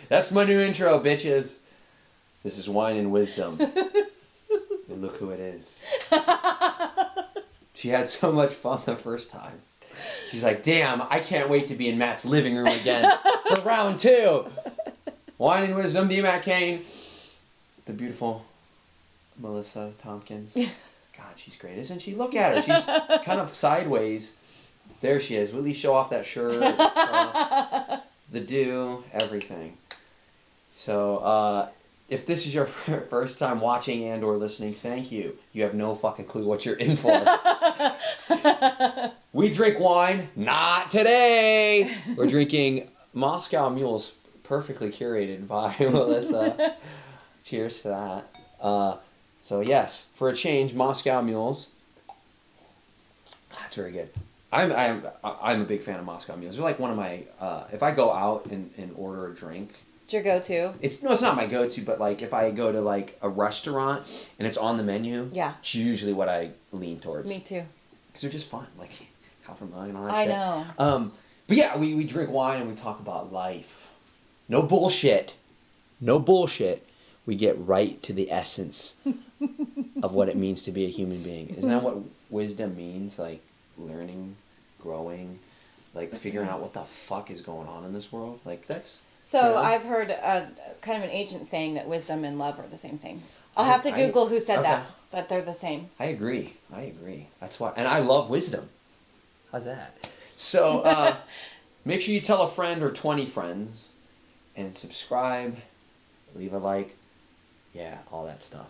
That's my new intro, bitches. This is Wine and Wisdom. And look who it is. She had so much fun the first time. She's like, damn, I can't wait to be in Matt's living room again for round 2. Wine and Wisdom, the Matt Kane. The beautiful Melissa Tompkins. God, she's great, isn't she? Look at her. She's kind of sideways. There she is. We'll at least show off that shirt. The do, everything. So, if this is your first time watching and or listening, thank you. You have no fucking clue what you're in for. We drink wine. Not today. We're drinking Moscow Mules, perfectly curated by Melissa. Cheers to that. So yes, for a change, Moscow Mules. That's very good. I'm a big fan of Moscow Mules. They're like one of my. If I go out and order a drink. It's your go-to? It's not my go-to, but like if I go to like a restaurant and it's on the menu, yeah, it's usually what I lean towards. Me too. Because they're just fun, like coffee mug and all that I shit. know. But yeah, we drink wine and we talk about life. No bullshit. No bullshit. We get right to the essence of what it means to be a human being. Isn't that what wisdom means? Like learning, growing, like figuring out what the fuck is going on in this world. Like that's. So you know? I've heard kind of an agent saying that wisdom and love are the same thing. I'll have to Google who said that they're the same. I agree. That's why, and I love wisdom. How's that? So make sure you tell a friend or 20 friends, and subscribe, leave a like, yeah, all that stuff.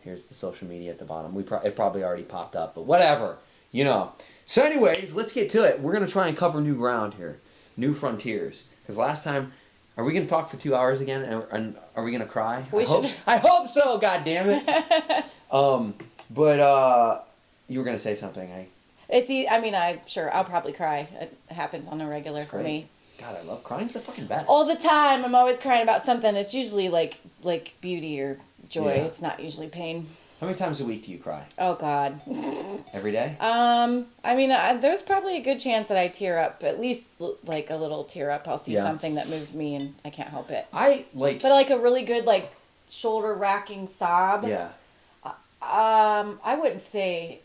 Here's the social media at the bottom. It probably already popped up, but whatever, you know. So anyways, let's get to it. We're gonna try and cover new ground here, new frontiers. Because last time. Are we going to talk for 2 hours again, and are we going to cry? I hope so, God damn it. But you were going to say something. I'll probably cry. It happens on a regular for me. God, I love crying. It's the fucking best. All the time. I'm always crying about something. It's usually like beauty or joy. Yeah. It's not usually pain. How many times a week do you cry? Oh, God. Every day? There's probably a good chance that I tear up. At least, like, a little tear up. I'll see something that moves me, and I can't help it. But, like, a really good, like, shoulder-racking sob. Yeah. I wouldn't say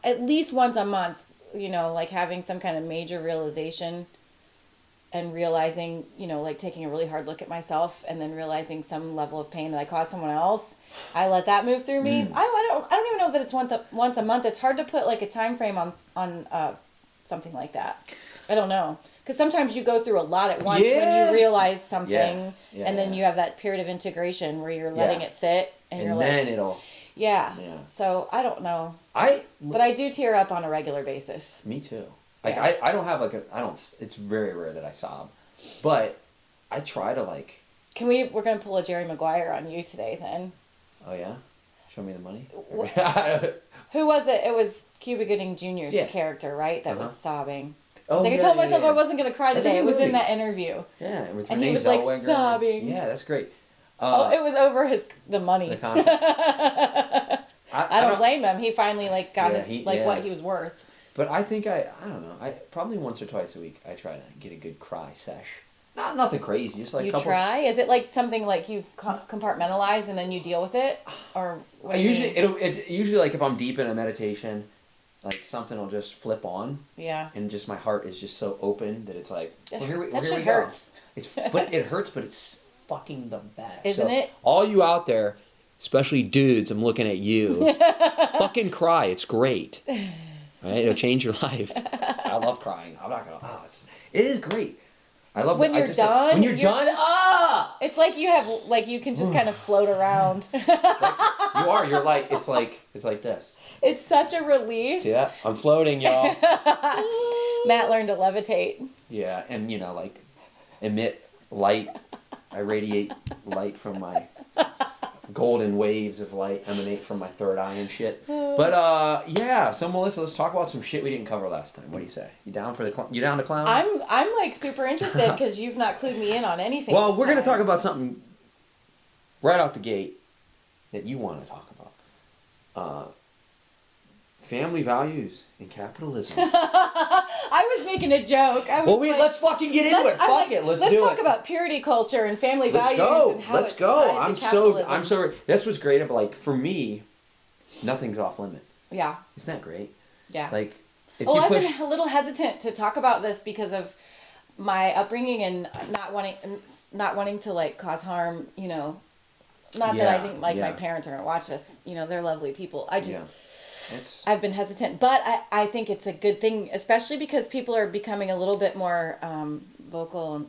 at least once a month, you know, like, having some kind of major realization and realizing, you know, like taking a really hard look at myself and then realizing some level of pain that I caused someone else. I let that move through me. I don't even know that it's once a month. It's hard to put like a time frame on something like that. I don't know. Because sometimes you go through a lot at once when you realize something and then you have that period of integration where you're letting it sit and you're like... And then it'll... Yeah. So I don't know. But I do tear up on a regular basis. Me too. Like, I don't have, like, it's very rare that I sob. But I try to, like... We're going to pull a Jerry Maguire on you today, then. Oh, yeah? Show me the money? Who was it? It was Cuba Gooding Jr.'s character, right? That was sobbing. Oh, I told myself I wasn't going to cry today. It was in that interview. Yeah, with and Renee he was, Zellweger. like, sobbing. Yeah, that's great. It was over the money. The contract. I don't blame him. He finally, like, got what he was worth. But I think I don't know. Probably once or twice a week I try to get a good cry sesh. Nothing crazy, just like you try. Is it like something like you've compartmentalized and then you deal with it, or usually like if I'm deep in a meditation, like something will just flip on. Yeah. And just my heart is just so open that it's like here we hurts. Go. But it hurts, but it's fucking the best. Isn't it? All you out there, especially dudes, I'm looking at you. Fucking cry. It's great. Right? It'll change your life. I love crying. I'm not gonna. It is great. I love when you're done. When you're done, it's like you can just kind of float around. You are. You're like it's like this. It's such a release. See that? I'm floating, y'all. Matt learned to levitate. Yeah, and like emit light. I radiate light from my golden waves of light emanate from my third eye and shit. But so Melissa, let's talk about some shit we didn't cover last time. What do you say? You down to clown? I'm like super interested because you've not clued me in on anything. Well, we're gonna talk about something right out the gate that you want to talk about. family values and capitalism. I was making a joke. I was Well, let's fucking get into it. Fuck it. Let's do it. Let's talk about purity culture and family Let's values go. and how Let's it's go. tied to capitalism. I'm so. That's what's great about, like, for me, nothing's off limits. Yeah. Isn't that great? Yeah. Like, if well, you I've push. been a little hesitant to talk about this because of my upbringing and not wanting to like cause harm. You know, not that I think like my parents are gonna watch this. You know, they're lovely people. I just I've been hesitant, but I think it's a good thing, especially because people are becoming a little bit more vocal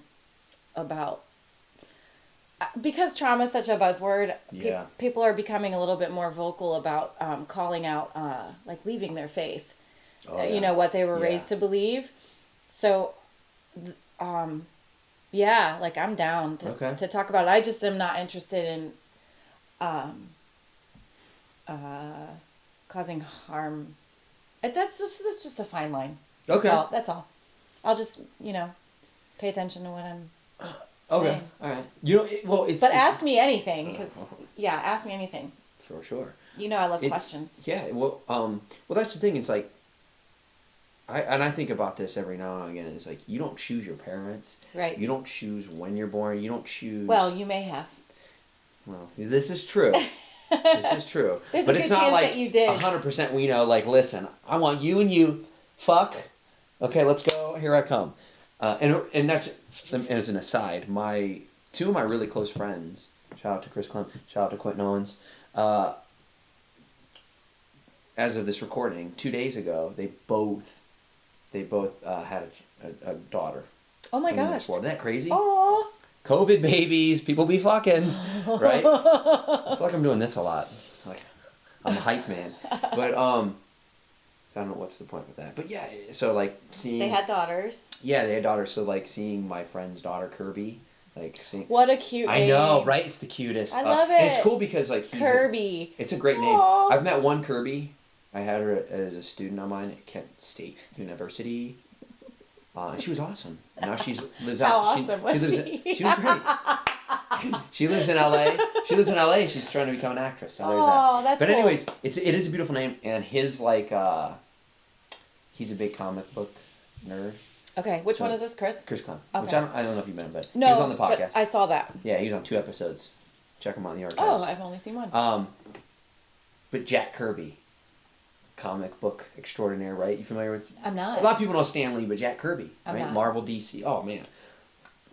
about. Because trauma is such a buzzword, people are becoming a little bit more vocal about calling out, like leaving their faith. You know, what they were raised to believe. So, like I'm down to talk about it. I just am not interested in causing harm. That's just a fine line. Okay. That's all. I'll just, you know, pay attention to what I'm Okay. saying. All right. You know, But ask me anything, because ask me anything. For sure. You know, I love questions. Yeah. Well, that's the thing. It's like, I think about this every now and again. It's like, you don't choose your parents. Right. You don't choose when you're born. You don't choose. Well, you may have. Well, this is true. This is true. There's but a good it's not chance like that you did. 100% we know, like, listen, I want you and you. Fuck. Okay, let's go. Here I come. And that's, as an aside, two of my really close friends, shout out to Chris Clem, shout out to Quentin Owens, as of this recording, 2 days ago, they both had a daughter. Oh my gosh. Isn't that crazy? Aww. COVID babies, people be fucking, right? I feel like I'm doing this a lot. Like, I'm a hype man. But, so I don't know what's the point with that. But yeah, so like seeing... They had daughters. Yeah, they had daughters. So like seeing my friend's daughter, Kirby, like seeing... What a cute name. I know, right? It's the cutest. I love it. And it's cool because like Kirby. It's a great name. Aww. I've met one Kirby. I had her as a student of mine at Kent State University. And she was awesome. Now lives out. How awesome was she? She was great. She lives in LA. She's trying to become an actress. So there's that. That's But cool. anyways, it is a beautiful name, and his like he's a big comic book nerd. Okay, which one is this, Chris? Chris Clem. Okay. Which I don't know if you met him, but no, he was on the podcast. But I saw that. Yeah, he was on 2 episodes. Check him out in the archives. Oh, I've only seen one. But Jack Kirby, comic book extraordinaire, right? You familiar with? I'm not. A lot of people know Stan Lee, but Jack Kirby, I'm right? not. Marvel, DC. Oh man,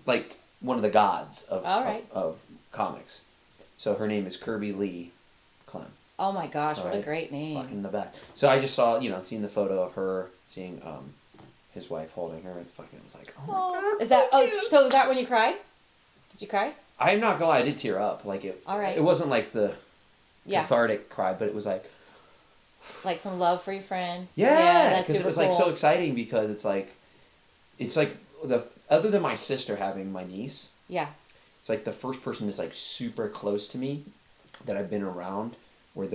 like one of the gods of All right. of comics. So her name is Kirby Lee Clem. Oh my gosh, what right? a great name. Fucking the best. So I just saw, seeing the photo of her, seeing his wife holding her, and fucking was like, oh my god. Is that so is that when you cried? Did you cry? I'm not gonna lie, I did tear up. Like All right. It wasn't like the cathartic cry, but it was like some love for your friend. Yeah, because it was like so exciting because it's like other than my sister having my niece. Yeah. It's like the first person that's like super close to me that I've been around where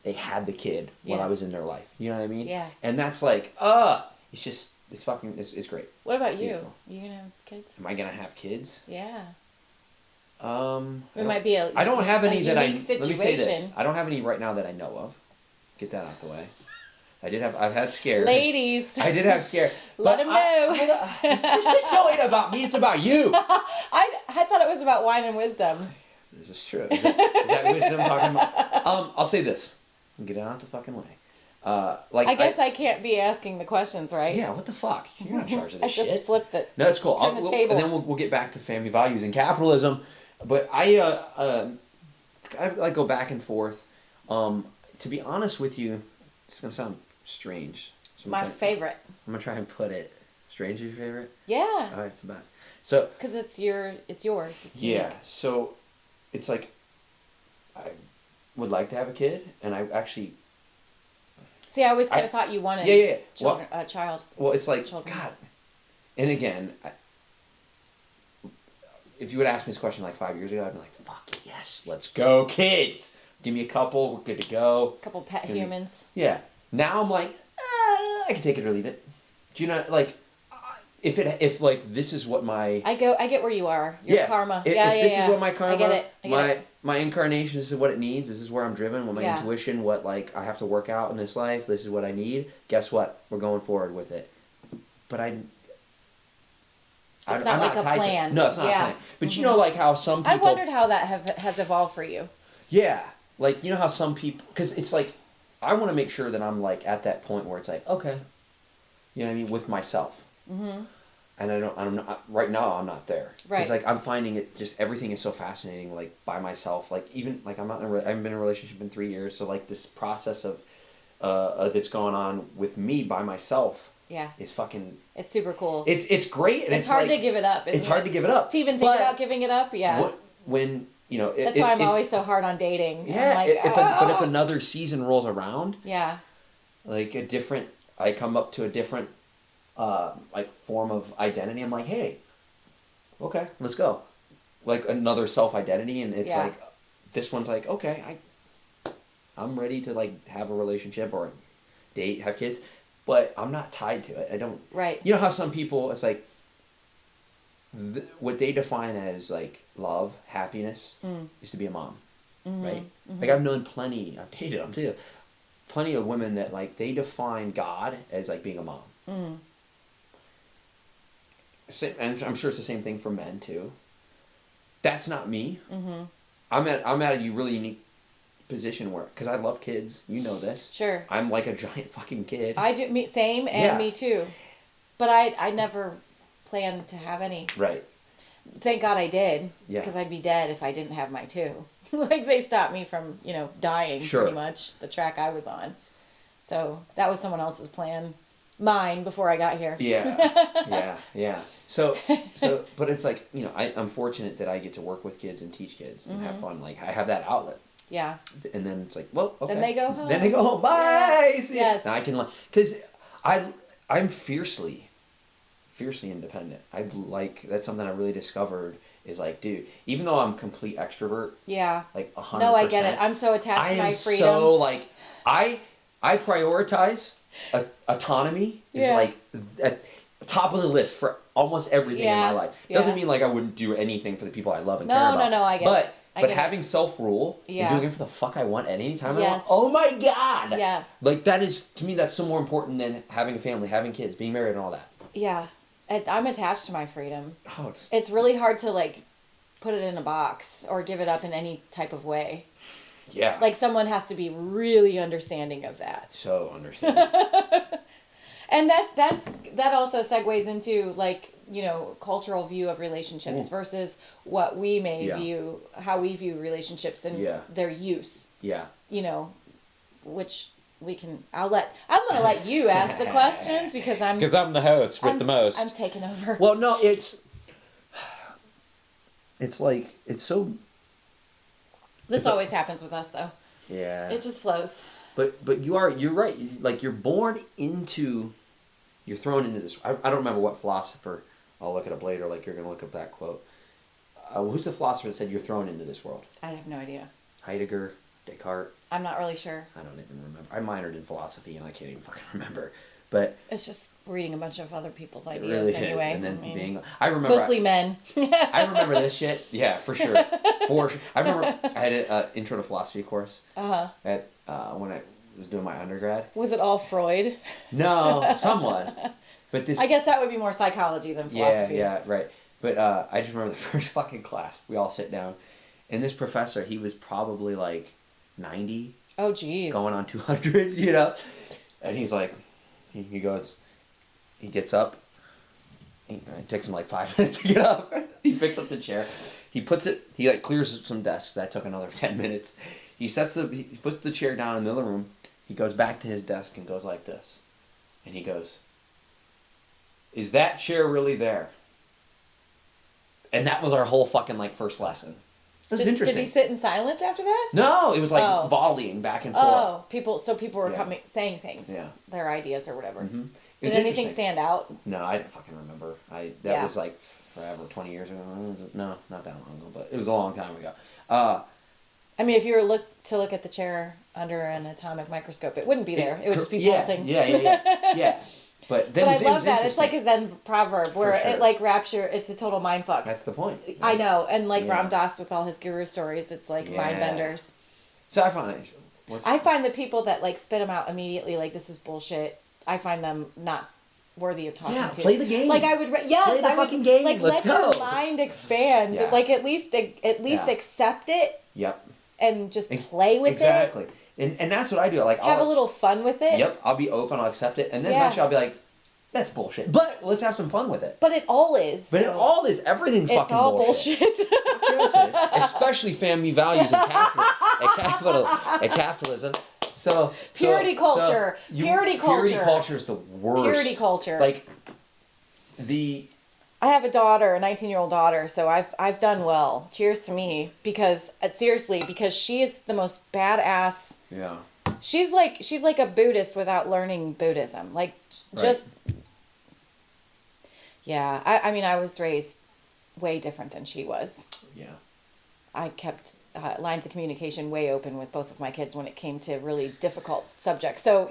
they had the kid when I was in their life. You know what I mean? Yeah. And that's like, it's fucking, it's great. What about you? Beautiful. You gonna have kids? Am I gonna have kids? Yeah. It might be I don't have any that let me say this. situation. I don't have any right now that I know of. Get that out the way. I've had scares. Ladies. I did have scares. Let them know. This show ain't about me, it's about you. I thought it was about wine and wisdom. This is true. Is that wisdom I'm talking about? I'll say this. Get it out the fucking way. I guess I can't be asking the questions, right? Yeah, what the fuck? You're not in charge of this shit. I just flipped it. No, it's cool. Turn the table. And then we'll get back to family values and capitalism. But I like go back and forth. To be honest with you, it's gonna sound strange. So My favorite. I'm gonna try and put it. Strange is your favorite? Yeah. Oh, it's the best. So. Because it's yours. It's yeah. unique. So, it's like, I would like to have a kid, and I actually. See, I always kind of thought you wanted. Yeah. A child. Well, it's like children. God. And again, if you would ask me this question like 5 years ago, I'd be like, "Fuck yes, let's go, kids! Give me a couple, we're good to go." A couple pet humans. Yeah. Now I'm like, I can take it or leave it. Do you know, like, if like this is what my I get where you are. Your karma. If this is what my karma. I get it. my incarnation, this is what it needs. This is where I'm driven. What my intuition, what like I have to work out in this life. This is what I need. Guess what? We're going forward with it. But it's I'm not like not a plan. No, it's not a plan. But you know, like how some people. I wondered how that has evolved for you. Yeah, like you know how some people, because it's like, I want to make sure that I'm like at that point where it's like, okay, you know what I mean, with myself. Mm-hmm. And I'm not, right now I'm not there. Right. Because like I'm finding it just, everything is so fascinating, like by myself. Like even like I haven't been in a relationship in 3 years, so like this process of that's going on with me by myself. Yeah. Is fucking. It's super cool. It's great, and it's hard to give it up. It's hard to give it up. To even think about giving it up. Yeah. When you know. That's why I'm always so hard on dating. Yeah. Like, but if another season rolls around. Yeah. Like I come up to a different. Like form of identity. I'm like, hey, okay, let's go. Like another self-identity, and it's like, this one's like, okay, I'm ready to like have a relationship or date, have kids, but I'm not tied to it. I don't. Right. You know how some people, it's like, what they define as like love, happiness, is to be a mom, right? Mm-hmm. Like I've known I've dated them too, plenty of women that like they define God as like being a mom. Mm. And I'm sure it's the same thing for men too. That's not me. Mm-hmm. I'm at a really unique position where, because I love kids, you know this. Sure. I'm like a giant fucking kid. I do. Same, and me too. But I never planned to have any. Right. Thank God I did. Yeah. Because I'd be dead if I didn't have my two. Like they stopped me from dying pretty much, the track I was on. So that was someone else's plan. Mine before I got here. Yeah. So, but it's like, I'm fortunate that I get to work with kids and teach kids and have fun. Like I have that outlet. Yeah. And then it's like, well, okay. Then they go home. Bye. Yeah. Yes. Now I can, because I'm fiercely independent. That's something I really discovered is like, dude, even though I'm complete extrovert. Yeah. Like 100%. No, I get it. I'm so attached to my freedom. So like, I prioritize. Autonomy is like at the top of the list for almost everything in my life. Doesn't mean like I wouldn't do anything for the people I love and care about. No, I get it. But having self-rule and doing it for the fuck I want at any time I want. Oh my God! Yeah. Like that is, to me, that's so more important than having a family, having kids, being married and all that. Yeah. I'm attached to my freedom. Oh, it's really hard to like put it in a box or give it up in any type of way. Yeah. Like someone has to be really understanding of that. So understanding. And that also segues into like, cultural view of relationships versus what we may view, how we view relationships and their use. Yeah. Which I'm going to let you ask the questions because I'm the host with the most. I'm taking over. Well, no, it's like, it's so. This always happens with us, though. Yeah. It just flows. But you're right. Like, you're thrown into this. I don't remember what philosopher, I'll look it up later, like you're going to look up that quote. Who's the philosopher that said you're thrown into this world? I have no idea. Heidegger, Descartes? I'm not really sure. I don't even remember. I minored in philosophy and I can't even fucking remember. But it's just reading a bunch of other people's ideas really anyway. Is. And then I remember mostly men. I remember this shit. Yeah, for sure. I remember I had an intro to philosophy course at when I was doing my undergrad. Was it all Freud? No, some was. But this. I guess that would be more psychology than philosophy. Yeah, right. But I just remember the first fucking class. We all sit down, and this professor, he was probably like 90. Oh, geez. Going on 200, and he's like. He goes, he gets up. It takes him like 5 minutes to get up. He picks up the chair. He puts it, he like clears some desks. That took another 10 minutes. He puts the chair down in the middle room. He goes back to his desk and goes like this. And he goes, is that chair really there? And that was our whole fucking like first lesson. It was interesting. Did he sit in silence after that? No, it was like volleying back and forth. Oh, people were saying things. Yeah. Their ideas or whatever. Mm-hmm. Did anything stand out? No, I didn't fucking remember. That was like forever, 20 years ago. No, not that long ago, but it was a long time ago. I mean, if you were to look at the chair under an atomic microscope, it wouldn't be there. It would just be pulsing. Yeah. But then But I it's love that. It's interesting. like a Zen proverb where sure. it like wraps your. It's a total mind fuck. That's the point. Right? I know, and like Yeah. Ram Dass with all his guru stories, it's like mind benders. So I find I find the people that like spit them out immediately, like this is bullshit. I find them not worthy of talking to. play the game. Like I would, yes, Play the I fucking would, game. like Let's let go. your mind expand. Yeah. Like at least accept it Yep. and just play with exactly. it. And that's what I do. Like Have a little fun with it. Yep. I'll be open. I'll accept it, and then Yeah. eventually I'll be like, that's bullshit. But let's have some fun with it. But it all is. But it all is. Everything's it's fucking all bullshit. Yes, it is. Especially family values and capitalism. So Purity culture. Purity culture is the worst. Purity culture. Like I have a daughter, a 19-year-old daughter, so I've done well. Cheers to me, because seriously, because she is the most badass. Yeah. She's like a Buddhist without learning Buddhism. Like just yeah. I mean, I was raised way different than she was. Yeah. I kept lines of communication way open with both of my kids when it came to really difficult subjects. So,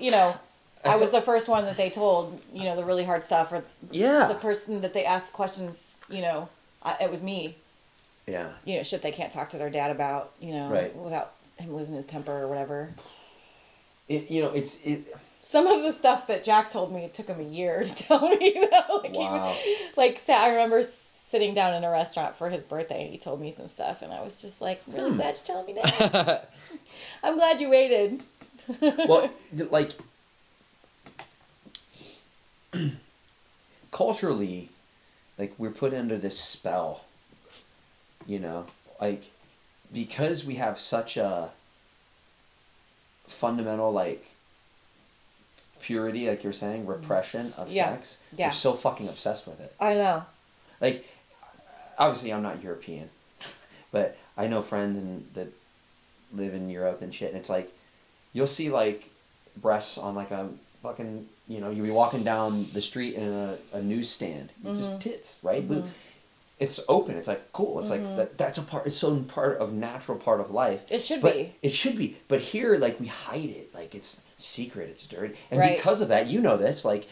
I was the first one that they told, the really hard stuff, or the person that they asked questions, it was me. Yeah. Shit they can't talk to their dad about, Right. without him losing his temper or whatever. Some of the stuff that Jack told me, it took him a year to tell me, though. Wow. I remember sitting down in a restaurant for his birthday and he told me some stuff and I was just like, really glad you're telling me that. I'm glad you waited. Well, like, culturally, like, we're put under this spell, like, because we have such a fundamental, like, purity, like you're saying, repression of sex. Yeah. We're so fucking obsessed with it. I know. Like, obviously I'm not European, but I know friends that live in Europe and shit, and it's like, you'll see, like, breasts on, like, a fucking, you'll be walking down the street in a newsstand. Just tits, right? Mm-hmm. It's open. It's like, cool. It's like, that's a part, it's so natural part of life. It should be. It should be. But here, like, we hide it. Like, it's secret. It's dirty. And right. because of that, this, like,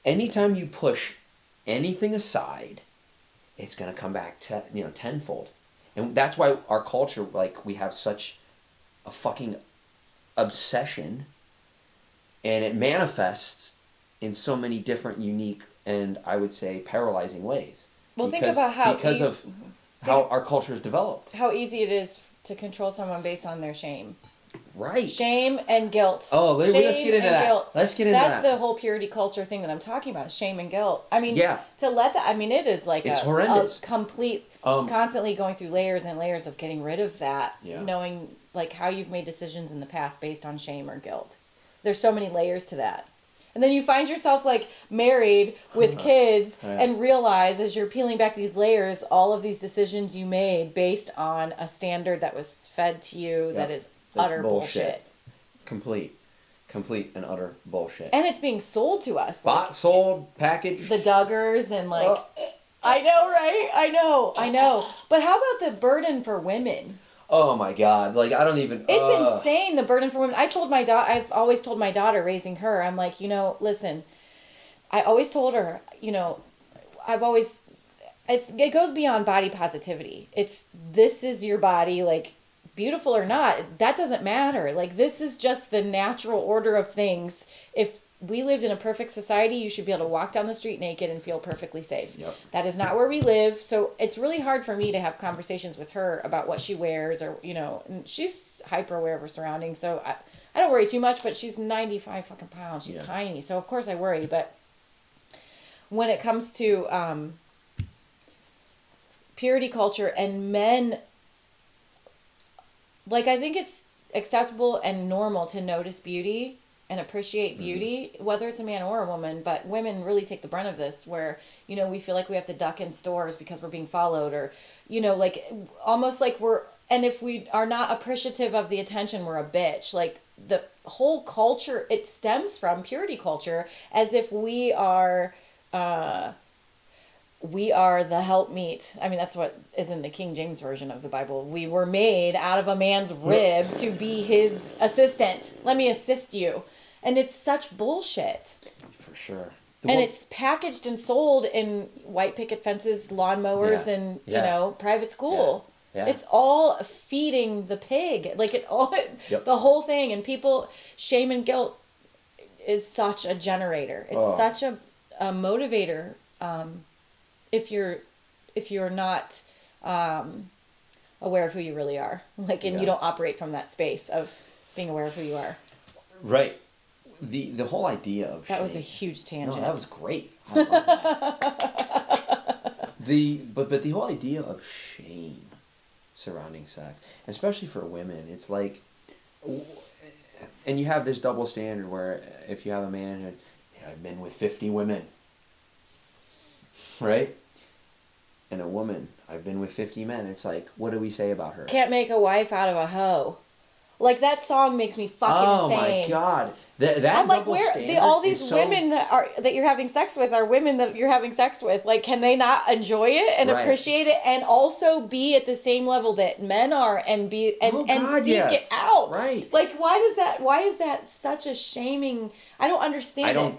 anytime you push anything aside, it's going to come back, tenfold. And that's why our culture, like, we have such a fucking obsession, and it manifests in so many different, unique, and I would say paralyzing ways. Well, think about how our culture is developed. How easy it is to control someone based on their shame. Right. Shame and guilt. Oh, let's get into that. Guilt. Let's get into That's that. the whole purity culture thing that I'm talking about, shame and guilt. I mean, yeah. to let that, I mean, it is like it's horrendous. A complete, constantly going through layers and layers of getting rid of that, knowing like how you've made decisions in the past based on shame or guilt. There's so many layers to that. And then you find yourself like married with kids and realize as you're peeling back these layers, all of these decisions you made based on a standard that was fed to you that is utter bullshit. Complete and utter bullshit. And it's being sold to us. Bought, sold, packaged. The Duggars and like... I know, right? I know. But how about the burden for women? Oh my God! Like I don't even. It's insane, the burden for women. I've always told my daughter, raising her, I'm like, listen. I always told her, it goes beyond body positivity. This is your body, like beautiful or not, that doesn't matter. Like this is just the natural order of things. If we lived in a perfect society, you should be able to walk down the street naked and feel perfectly safe. Yep. That is not where we live. So it's really hard for me to have conversations with her about what she wears or, and she's hyper aware of her surroundings. So I don't worry too much, but she's 95 fucking pounds. She's tiny. So of course I worry. But when it comes to purity culture and men, like I think it's acceptable and normal to notice beauty and appreciate beauty, whether it's a man or a woman, but women really take the brunt of this where, we feel like we have to duck in stores because we're being followed or, like almost like and if we are not appreciative of the attention, we're a bitch. Like the whole culture, it stems from purity culture as if we are the helpmeet. I mean, that's what is in the King James Version of the Bible. We were made out of a man's rib to be his assistant. Let me assist you. And it's such bullshit. For sure. And it's packaged and sold in white picket fences, lawnmowers, and you know, private school. Yeah. It's all feeding the pig, like the whole thing. And people, shame and guilt is such a generator. It's such a motivator. If you're not aware of who you really are, like, and you don't operate from that space of being aware of who you are. Right. The whole idea of that shame. Was a huge tangent. No, that was great. I love that. But the whole idea of shame surrounding sex, especially for women, it's like, and you have this double standard where if you have a man who, I've been with 50 women, right? And a woman, I've been with 50 men. It's like, what do we say about her? Can't make a wife out of a hoe. Like, that song makes me fucking insane. My God. That I'm like, double standard all these women that you're having sex with are women that you're having sex with. Like, can they not enjoy it and appreciate it and also be at the same level that men are and seek it out? Right. Like, why is that such a shaming? I don't understand it.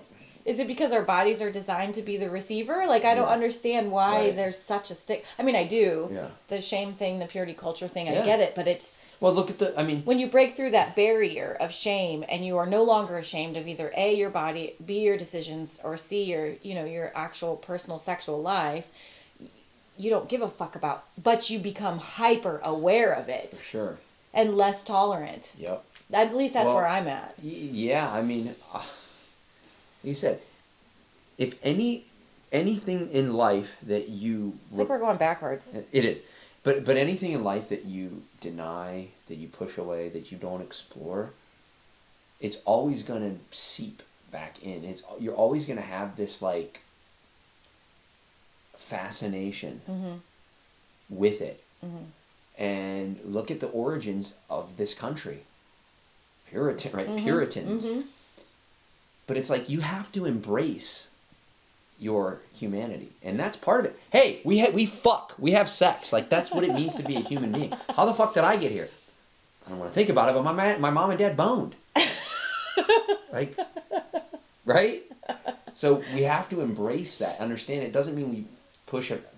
Is it because our bodies are designed to be the receiver? Like, I don't understand why there's such a stick. I mean, I do. Yeah. The shame thing, the purity culture thing, I get it, but it's... Well, look at when you break through that barrier of shame and you are no longer ashamed of either A, your body, B, your decisions, or C, your actual personal sexual life, you don't give a fuck about, but you become hyper aware of it. For sure. And less tolerant. Yep. At least that's where I'm at. Yeah, I mean... you said, if anything in life that you... It's like we're going backwards. It is. But anything in life that you deny, that you push away, that you don't explore, it's always going to seep back in. You're always going to have this, like, fascination with it. Mm-hmm. And look at the origins of this country. Puritan, right? Mm-hmm. Puritans. Mm-hmm. But it's like you have to embrace your humanity, and that's part of it. Hey, we have sex. Like, that's what it means to be a human being. How the fuck did I get here? I don't want to think about it, but my mom and dad boned. Like, right? So we have to embrace that. Understand it doesn't mean we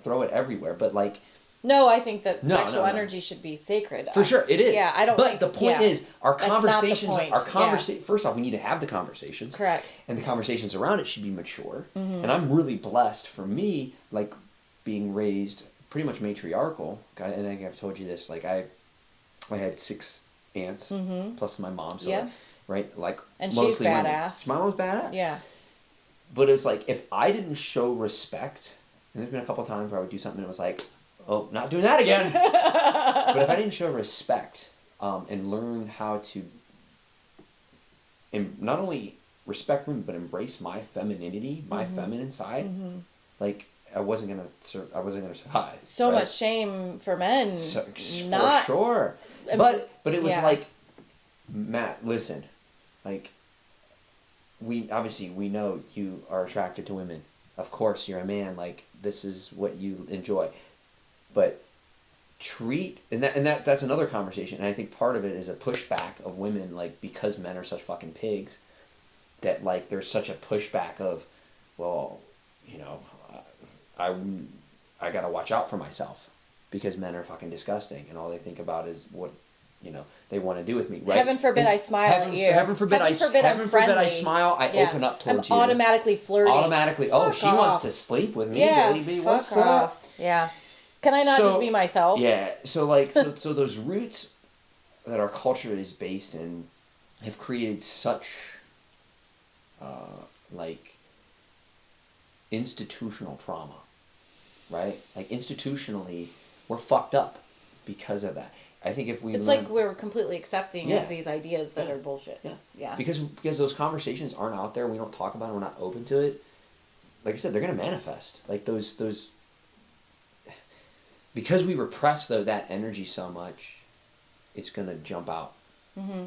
throw it everywhere, but like. No, I think that sexual energy should be sacred. For sure, it is. Yeah, I don't. But the point is, our conversations. Yeah. First off, we need to have the conversations. Correct. And the conversations around it should be mature. Mm-hmm. And I'm really blessed. For me, like, being raised pretty much matriarchal. And I think I've told you this. Like, I had 6 aunts plus my mom. So right, like, and mostly she's badass. My mom's badass. Yeah. But it's like, if I didn't show respect, and there's been a couple of times where I would do something and it was like, oh, not doing that again. But if I didn't show respect and learn how to not only respect women, but embrace my femininity, my feminine side, like, I wasn't gonna survive. So much shame for men. For sure. But it was like, Matt, listen, like, we know you are attracted to women. Of course, you're a man. Like, this is what you enjoy. But that's another conversation, and I think part of it is a pushback of women, like, because men are such fucking pigs, that, like, there's such a pushback of, well, I gotta watch out for myself because men are fucking disgusting, and all they think about is what they want to do with me. Right? Heaven forbid I smile at you. Heaven forbid I smile. I open up towards you. I'm automatically flirting. She wants to sleep with me, baby. What's up? Yeah. Can I not just be myself? Yeah. So, like, so those roots that our culture is based in have created such, like, institutional trauma, right? Like, institutionally, we're fucked up because of that. I think if we like we're completely accepting of these ideas that are bullshit. Yeah. Because those conversations aren't out there, we don't talk about it, we're not open to it. Like I said, they're going to manifest. Like, those because we repress that energy so much, it's going to jump out. Mm-hmm.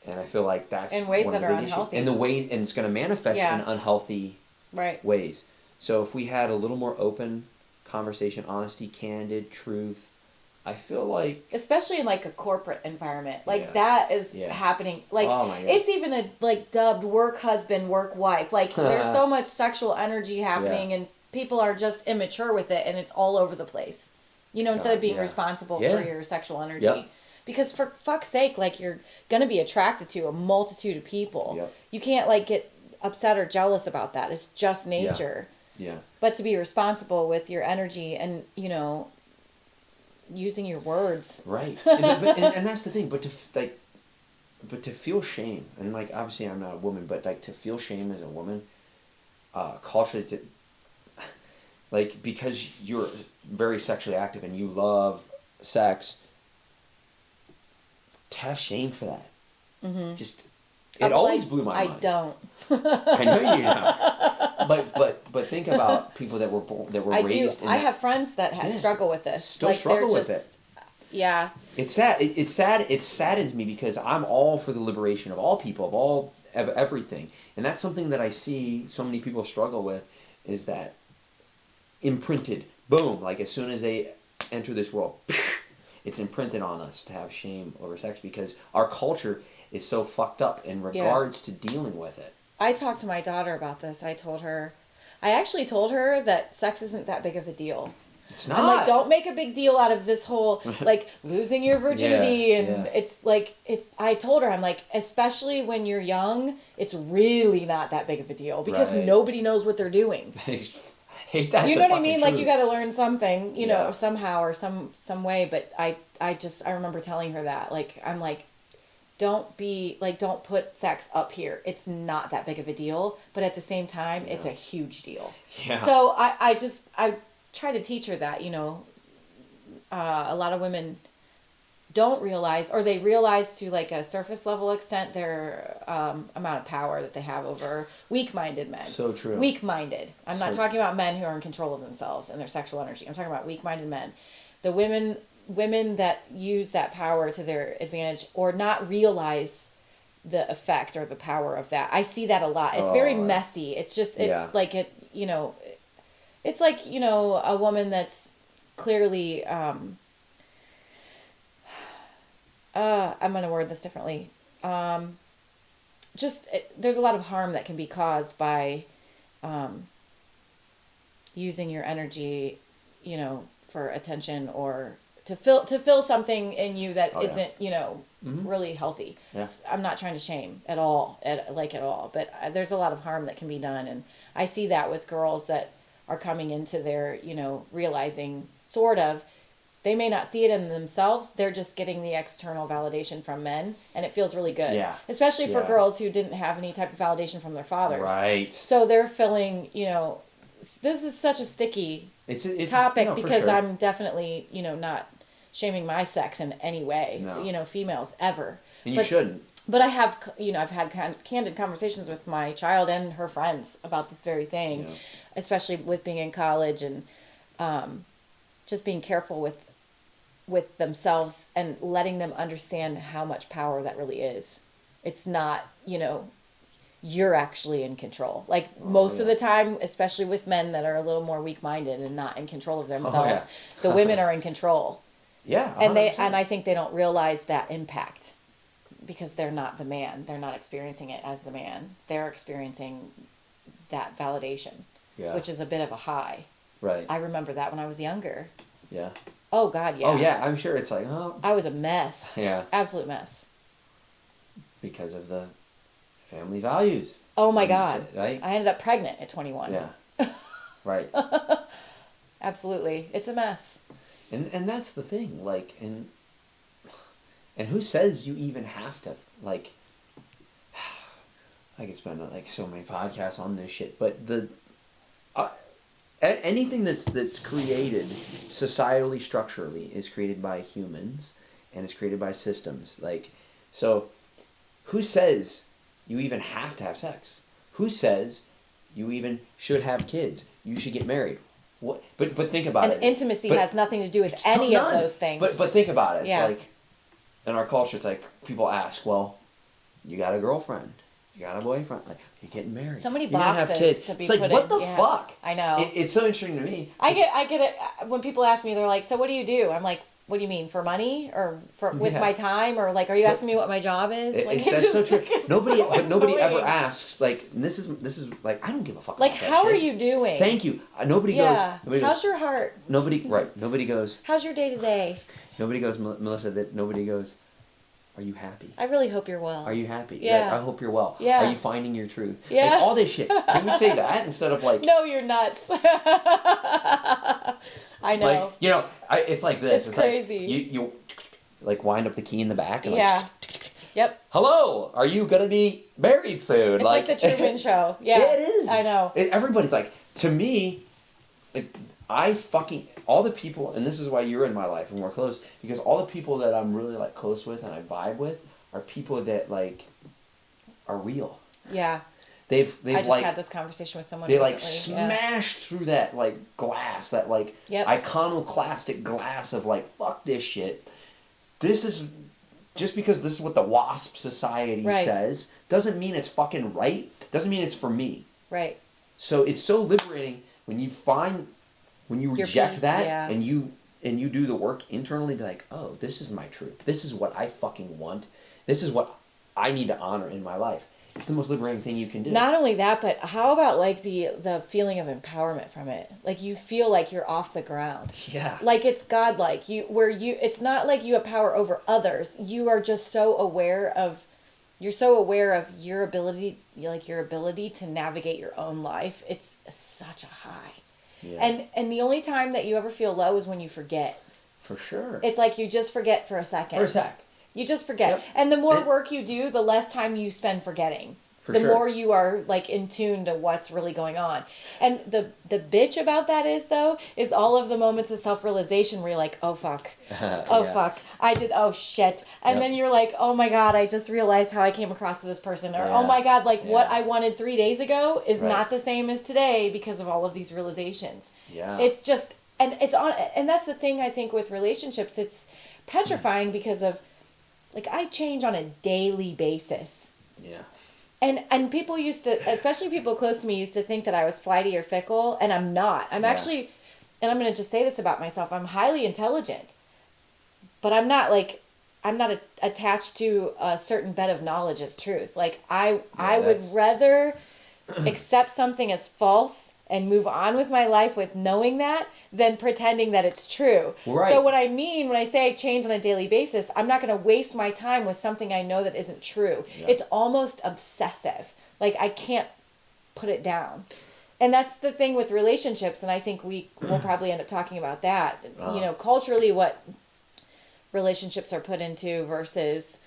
And I feel like that's in ways that are unhealthy. And it's going to manifest in unhealthy ways. So if we had a little more open conversation, honesty, candid, truth, I feel like, especially in like a corporate environment, like Yeah. that is Yeah. happening. Like Oh my God. it's even a like dubbed work husband, work wife. Like there's so much sexual energy happening, and people are just immature with it, and it's all over the place. You know, instead of being yeah. responsible Yeah. for your sexual energy. Yep. Because for fuck's sake, like you're gonna be attracted to a multitude of people. Yep. You can't like get upset or jealous about that. It's just nature. Yeah. But to be responsible with your energy and, you know, using your words. Right. And that's the thing. But to feel shame, and like obviously I'm not a woman, but like to feel shame as a woman, culturally, like because you're very sexually active and you love sex, to have shame for that, just it always blew my mind. I don't. I know you don't. But think about people that were raised. I have friends that struggle with this. Still struggle with it. Yeah. It's sad. It's sad. It saddens me because I'm all for the liberation of all people, of everything, and that's something that I see so many people struggle with, is that imprinted, boom, like as soon as they enter this world, it's imprinted on us to have shame over sex because our culture is so fucked up in regards to dealing with it. I talked to my daughter about this. I actually told her that sex isn't that big of a deal. It's not. I'm like, don't make a big deal out of this whole, like, losing your virginity. It's like, I told her, I'm like, especially when you're young, it's really not that big of a deal because nobody knows what they're doing. Hate that. You know what I mean? Truth. Like, you got to learn something, you know, somehow or some way. But I remember telling her that, like, I'm like, don't put sex up here. It's not that big of a deal. But at the same time, it's a huge deal. Yeah. So I try to teach her that, you know, a lot of women don't realize, or they realize to like a surface level extent, their amount of power that they have over weak-minded men. So true. Weak-minded. I'm not talking about men who are in control of themselves and their sexual energy. I'm talking about weak-minded men. The women that use that power to their advantage or not realize the effect or the power of that. I see that a lot. It's very messy. It's just you know, it's like, you know, a woman that's clearly, I'm going to word this differently. There's a lot of harm that can be caused by using your energy, you know, for attention or to fill something in you that isn't, you know, really healthy. Yeah. I'm not trying to shame at all, but there's a lot of harm that can be done. And I see that with girls that are coming into their, you know, realizing sort of, they may not see it in themselves. They're just getting the external validation from men, and it feels really good. Yeah. Especially for girls who didn't have any type of validation from their fathers. Right. So they're feeling, you know, this is such a sticky topic because sure. I'm definitely, you know, not shaming my sex in any way, you know, females ever. And you shouldn't. But I have, you know, I've had candid conversations with my child and her friends about this very thing, especially with being in college and just being careful with themselves and letting them understand how much power that really is. It's not, you know, you're actually in control. Like most of the time, especially with men that are a little more weak-minded and not in control of themselves, the women are in control. Yeah. 100%. And I think they don't realize that impact. Because they're not the man. They're not experiencing it as the man. They're experiencing that validation, which is a bit of a high. Right. I remember that when I was younger. Yeah. Oh, God, yeah. Oh, yeah. I'm sure it's like, oh. I was a mess. Yeah. Absolute mess. Because of the family values. Oh, my God. Right? I ended up pregnant at 21. Yeah. Right. Absolutely. It's a mess. And that's the thing. Like, And who says you even have to, like, I could spend, like, so many podcasts on this shit, but anything that's created societally, structurally, is created by humans, and it's created by systems. Like, so, who says you even have to have sex? Who says you even should have kids? You should get married? What? But think about it. And intimacy has nothing to do with any of those things. But think about it. It's like, in our culture, it's like, people ask, well, you got a girlfriend, you got a boyfriend, like, you're getting married. So many you're boxes have kids. to be it's like, put what in. the fuck? I know. It's so interesting to me. I get it. When people ask me, they're like, so what do you do? I'm like, What do you mean, for money or with Yeah. my time, or like, are you asking me what my job is? Like, it's That's so just true. like, it's Nobody, so but nobody ever annoying. asks. Like, and this is like, I don't give a fuck. Like, about that how are shit. you doing? Thank you. Nobody Yeah. goes. How's your heart? Nobody. Right. Nobody goes. How's your day today? Nobody goes, Melissa. That nobody goes. Are you happy? I really hope you're well. Are you happy? Yeah. Like, I hope you're well. Yeah. Are you finding your truth? Yeah. Like all this shit. Can we say that instead of like? No, you're nuts. I know. Like it's like this. It's crazy. Like you like wind up the key in the back and Yeah. like. Yep. Hello. Are you gonna be married soon? It's like the Truman Show. Yeah. Yeah, it is. I know. Everybody's like, to me, like, all the people, and this is why you're in my life and we're close, because all the people that I'm really like close with and I vibe with are people that like are real. Yeah. They've I just like had this conversation with someone they recently. like smashed through that like glass, that like Yep. iconoclastic glass of like, fuck this shit. This is just because this is what the WASP society Right. says doesn't mean it's fucking right. Doesn't mean it's for me. Right. So it's so liberating when you reject peak, that yeah. and you do the work internally, be like, oh, this is my truth. This is what I fucking want. This is what I need to honor in my life. It's the most liberating thing you can do. Not only that, but how about like the feeling of empowerment from it? Like you feel like you're off the ground. Yeah. Like it's godlike. It's not like you have power over others. You are just so aware of your ability, like your ability to navigate your own life. It's such a high. Yeah. And the only time that you ever feel low is when you forget. For sure. It's like you just forget for a second. For a sec. You just forget. Yep. And the more work you do, the less time you spend forgetting. For the sure. more you are like in tune to what's really going on. And the bitch about that is all of the moments of self-realization where you're like, oh fuck. Oh Yeah. fuck. Oh shit. And Yep. then you're like, oh my God, I just realized how I came across to this person. Or, Yeah. oh my God, like what Yeah. I wanted 3 days ago is Right. not the same as today because of all of these realizations. Yeah. It's just, and that's the thing I think with relationships, it's petrifying because of, like, I change on a daily basis. Yeah. And people used to, especially people close to me, used to think that I was flighty or fickle, and I'm not. I'm Yeah. actually, and I'm going to just say this about myself, I'm highly intelligent, but I'm not attached to a certain bed of knowledge as truth. Like, I would that's- rather accept something as false and move on with my life with knowing that than pretending that it's true. Right. So what I mean when I say I change on a daily basis, I'm not going to waste my time with something I know that isn't true. Yeah. It's almost obsessive. Like I can't put it down. And that's the thing with relationships, and I think we will probably end up talking about that. You know, culturally what relationships are put into versus,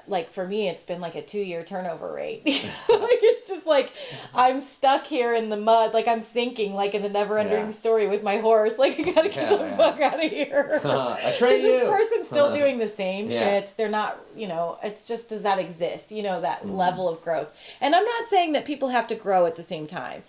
like, for me, it's been like a 2-year turnover rate. Like, it's just like, I'm stuck here in the mud, like I'm sinking, like in the never-ending Yeah. story with my horse. Like, I gotta get the fuck out of here. I train Is this you. person still doing the same Yeah. shit? They're not, it's just, does that exist? That level of growth. And I'm not saying that people have to grow at the same time.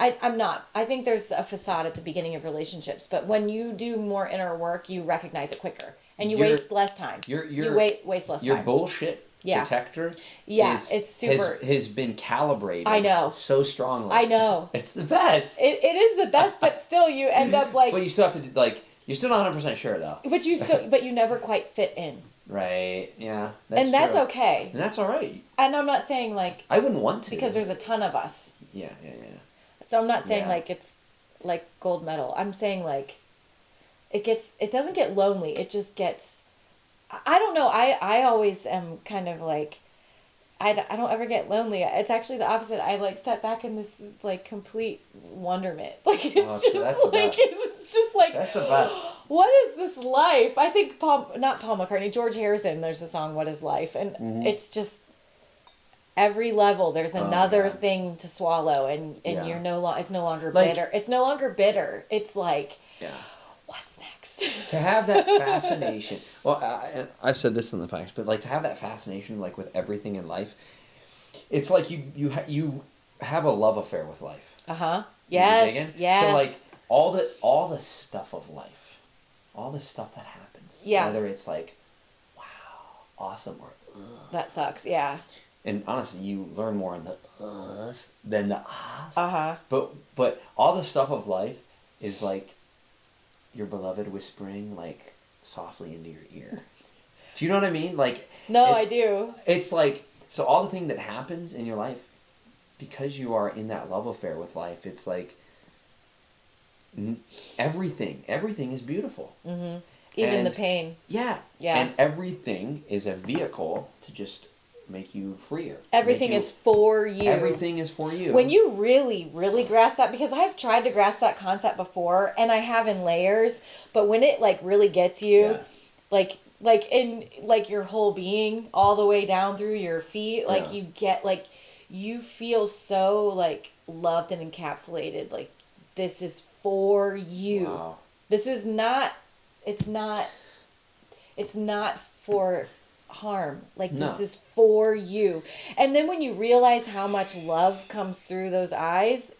I'm not. I think there's a facade at the beginning of relationships, but when you do more inner work, you recognize it quicker, and you waste less time. You waste less Your time. bullshit Yeah. detector. Yeah, is, it's super. has been calibrated. I know. So strongly. I know. It's the best. It is the best, but still, you end up like. But you still have to like. You're still not 100% sure though. But you never quite fit in. Right. Yeah. And that's true. okay. And that's all right. And I'm not saying like. I wouldn't want to. Because there's a ton of us. Yeah. So I'm not saying Yeah. like it's like gold medal. I'm saying like it doesn't get lonely. It just gets, I don't know. I always am kind of like, I don't ever get lonely. It's actually the opposite. I like step back in this like complete wonderment. Like it's that's the best. it's just like, That's the best. what is this life? I think not Paul McCartney, George Harrison, there's a song, What is Life? And it's just, every level there's another God. thing to swallow, and Yeah. you're it's no longer Like- bitter. It's no longer bitter. It's like, Yeah. what's next? To have that fascination. Well, and I've said this in the past, but like to have that fascination, like with everything in life, it's like you have a love affair with life. Uh-huh. You Yes. digging? Yes. So like all the stuff of life, all the stuff that happens. Yeah. Whether it's like, wow, awesome, or ugh. That sucks. Yeah. And honestly, you learn more in the uhs than the ahs. Uh-huh. But all the stuff of life is like your beloved whispering like softly into your ear. Do you know what I mean? Like, No, I do. It's like, so all the thing that happens in your life, because you are in that love affair with life, it's like everything is beautiful. Mm-hmm. Even the pain. Yeah. Yeah. And everything is a vehicle to just make you freer. Everything is for you. Everything is for you. When you really, really grasp that, because I've tried to grasp that concept before, and I have in layers, but when it like really gets you, like in like your whole being all the way down through your feet, like you get like, you feel so like loved and encapsulated. Like, this is for you. Wow. This is not, it's not for harm. Like, this is for you. And then when you realize how much love comes through those eyes,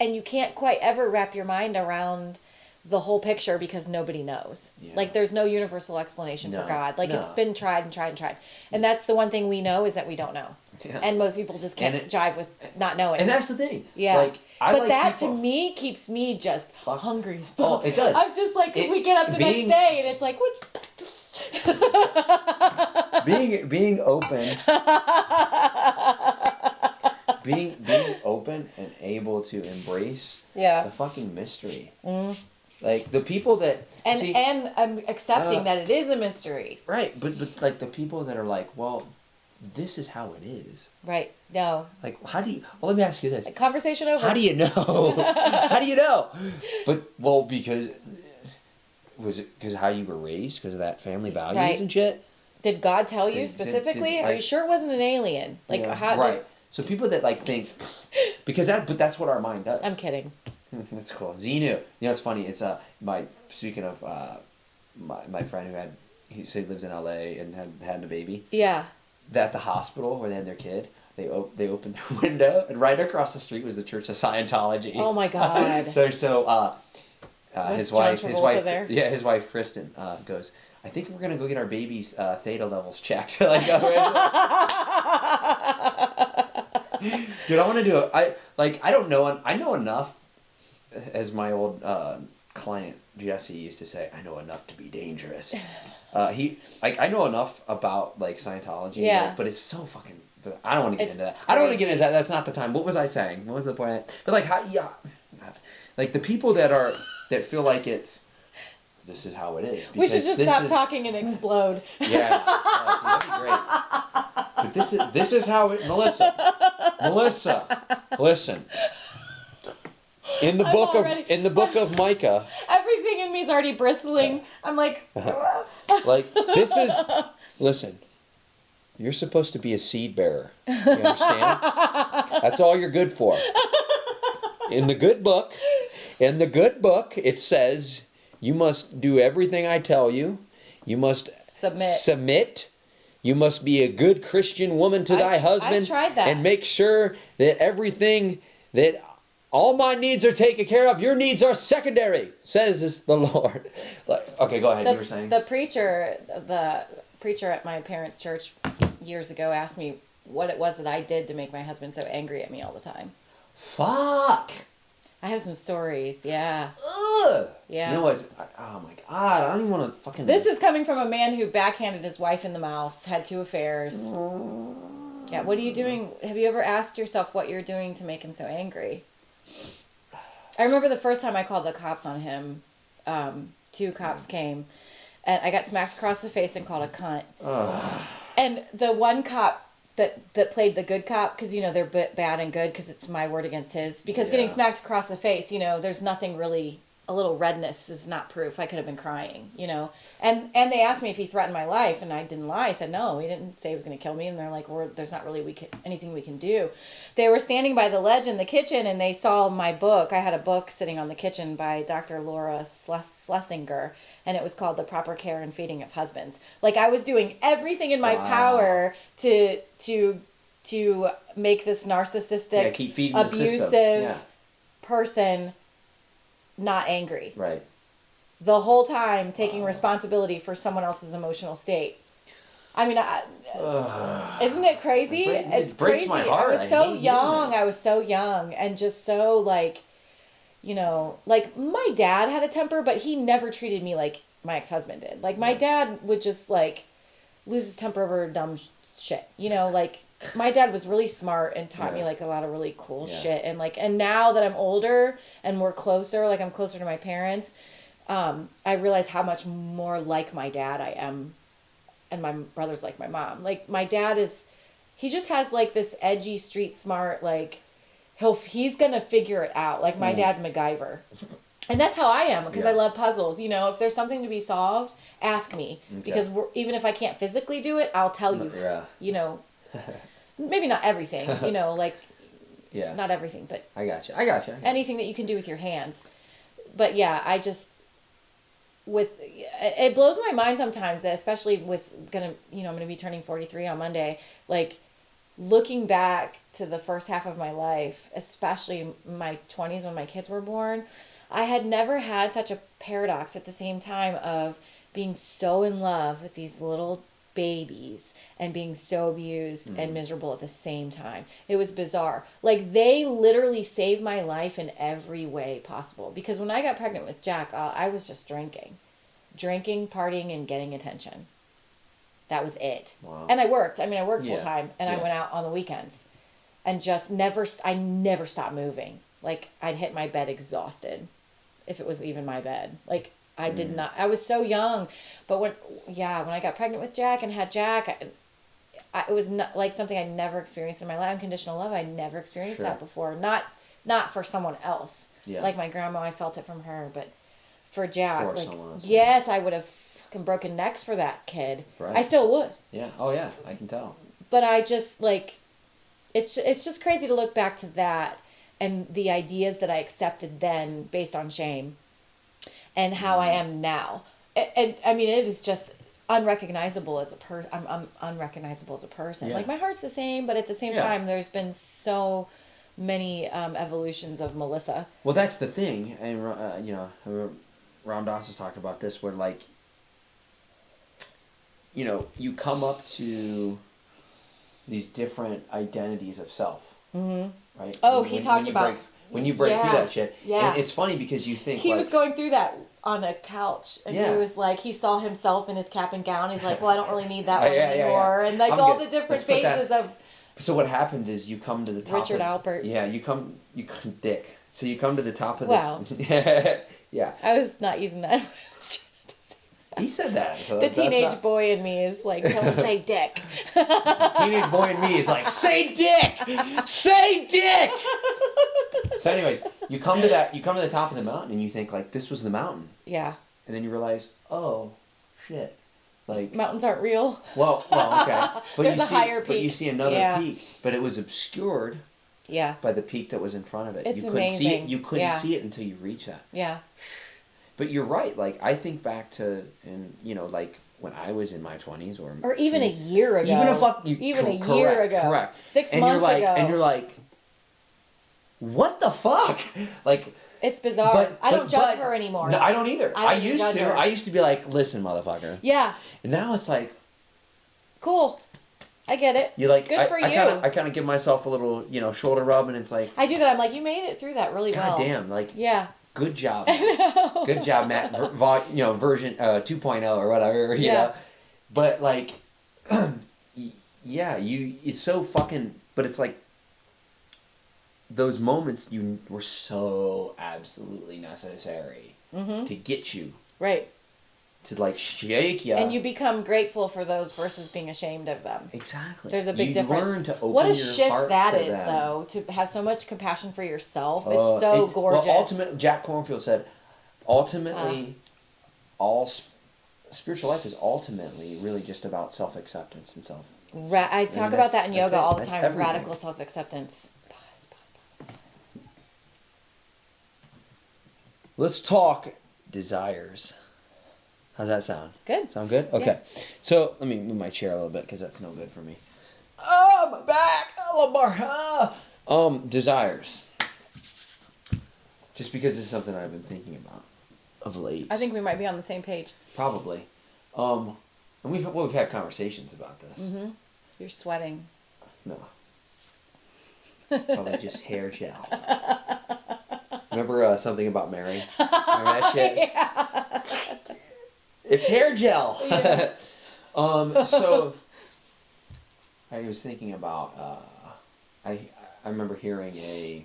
and you can't quite ever wrap your mind around the whole picture because nobody knows. Yeah. Like, there's no universal explanation for God. Like, it's been tried and tried and tried. And that's the one thing we know, is that we don't know. Yeah. And most people just can't jive with not knowing. And that's the thing. Yeah. Like, but that to me keeps me just hungry as fuck. Oh, it does. I'm just like, because we get up the next day and it's like, what? being open. being open and able to embrace the fucking mystery. Mm. Like, the people that and I'm accepting that it is a mystery. Right, but like the people that are like, well, this is how it is. Right. No. Like, how do you? Well, let me ask you this. Conversation over. How do you know? How do you know? But because was it because how you were raised, because of that family values and shit? Did God tell you specifically? Are you sure it wasn't an alien? Like, how? Right. So people that like think, but that's what our mind does. I'm kidding. That's cool. Xenu. You know, it's funny. It's speaking of my friend he said lives in LA and had a baby. Yeah. At the hospital where they had their kid, they opened their window, and right across the street was the Church of Scientology. Oh my God. his wife there? Yeah, his wife Kristen goes, I think we're gonna go get our baby's theta levels checked. Dude, I want to do it. I don't know. I know enough, as my old client Jesse used to say, I know enough to be dangerous. I know enough about like Scientology, but it's so fucking. I don't want to get into that. I don't want to get into that. That's not the time. What was I saying? What was the point? But like, like the people that feel like this is how it is. We should just stop talking and explode. Yeah, that'd be great. But this is how it. Melissa, listen. In the book of Micah. Everything in me is already bristling. I'm like. Like, listen. You're supposed to be a seed bearer. You understand? That's all you're good for. In the good book, it says you must do everything I tell you. You must submit. You must be a good Christian woman to thy husband. I tried that. And make sure that that all my needs are taken care of. Your needs are secondary, says the Lord. Okay, go ahead. You were saying? The preacher at my parents' church years ago asked me what it was that I did to make my husband so angry at me all the time. Fuck. I have some stories, yeah. Ugh. Yeah. You know what? Oh my God, I don't even want to fucking... This is coming from a man who backhanded his wife in the mouth, had 2 affairs. Yeah, what are you doing? Have you ever asked yourself what you're doing to make him so angry? I remember the first time I called the cops on him. 2 cops came, and I got smacked across the face and called a cunt. And the one cop that played the good cop, because, you know, they're bad and good because it's my word against his. Because getting smacked across the face, you know, there's nothing really... A little redness is not proof. I could have been crying, you know. And they asked me if he threatened my life, and I didn't lie. I said, no, he didn't say he was going to kill me. And they're like, there's not really anything we can do. They were standing by the ledge in the kitchen, and they saw my book. I had a book sitting on the kitchen by Dr. Laura Schlesinger, and it was called The Proper Care and Feeding of Husbands. Like, I was doing everything in my power to make this narcissistic, keep feeding abusive person not angry. Right. The whole time taking responsibility for someone else's emotional state. I mean, isn't it crazy? It breaks my heart. I was so young and just so like, you know, like my dad had a temper, but he never treated me like my ex-husband did. Like, my dad would just, like, lose his temper over dumb shit. You know, like, my dad was really smart and taught me, like, a lot of really cool shit. And, like, and now that I'm older and we're closer, like, I'm closer to my parents, I realize how much more like my dad I am. And my brother's like my mom. Like, my dad he just has, like, this edgy, street smart, like, he's gonna figure it out. Like, my dad's MacGyver. And that's how I am, because I love puzzles. You know, if there's something to be solved, ask me. Okay. Because even if I can't physically do it, I'll tell you. Yeah. You know, maybe not everything, you know, like, not everything, but I got you. Anything that you can do with your hands. But yeah, it blows my mind sometimes, especially with I'm gonna be turning 43 on Monday. Like, looking back to the first half of my life, especially my 20s when my kids were born, I had never had such a paradox at the same time of being so in love with these little babies and being so abused and miserable at the same time. It was bizarre. Like, they literally saved my life in every way possible. Because when I got pregnant with Jack, I was just drinking, partying, and getting attention. That was it. Wow. And I worked. I mean, I worked full time, and I went out on the weekends, and just I never stopped moving. Like, I'd hit my bed exhausted, if it was even my bed. Like, I did not. I was so young, but when I got pregnant with Jack and had Jack, it was not like something I'd never experienced in my life. Unconditional love, I'd never experienced that before. Not for someone else. Yeah. Like my grandma, I felt it from her, but for Jack, for someone else, yes, I would have fucking broken necks for that kid. Right. I still would. Yeah. Oh yeah, I can tell. But I just, like, it's just crazy to look back to that and the ideas that I accepted then based on shame. And how I am now, and I mean, it is just unrecognizable as I'm unrecognizable as a person. Yeah. Like, my heart's the same, but at the same time, there's been so many evolutions of Melissa. Well, that's the thing, and Ram Dass has talked about this, where, like, you know, you come up to these different identities of self, right? Oh, he talked about. When you break through that shit. Yeah. And it's funny because you think, he was going through that on a couch, and he was like, he saw himself in his cap and gown. He's like, well, I don't really need that one anymore. And like, all the different phases of. So what happens is you come to the top. Richard Alpert. Yeah, you come Dick. So you come to the top of this. Wow. Yeah. I was not using that. He said that. So the teenage boy in me is like, don't say dick. The teenage boy in me is like, say dick! Say dick! So anyways, you come to the top of the mountain and you think, like, this was the mountain. Yeah. And then you realize, oh, shit. Like, mountains aren't real. Well, okay. But there's a higher peak. But you see another peak. But it was obscured by the peak that was in front of it. It's amazing. You couldn't see it until you reach that. Yeah. But you're right. Like, I think back to, like, when I was in my 20s or even a year ago. Even a year ago. Correct. 6 months ago. And you're like, what the fuck? Like, it's bizarre. I don't judge her anymore. No, I don't either. I used to. I used to be like, listen, motherfucker. Yeah. And now it's like, cool. I get it. You like, good for you. I kind of give myself a little, shoulder rub, and it's like, I do that. I'm like, you made it through that really well. God damn, like, yeah. Good job. Good job, Matt. Version 2.0 or whatever. You know? But like, it's so fucking. But it's like those moments were so absolutely necessary to get you right. To like shake you. And you become grateful for those versus being ashamed of them. Exactly. There's a big difference. Learn to open what a your shift heart that to is, them. though, to have so much compassion for yourself. It's so gorgeous. Well, Jack Kornfield said, ultimately, all spiritual life is ultimately really just about self-acceptance and self. I talk about that in yoga all the time. Everything. Radical self-acceptance. Pause. Let's talk desires. How's that sound? Good. Sound good? Okay. Yeah. So let me move my chair a little bit because that's no good for me. Oh, my back! Oh, lumbar! Desires. Just because it's something I've been thinking about of late. I think we might be on the same page. Probably. And we've had conversations about this. Mm-hmm. You're sweating. No. Probably just hair gel. Remember something about Mary? Remember that shit? Yeah. It's hair gel. Yeah. So I was thinking about I remember hearing a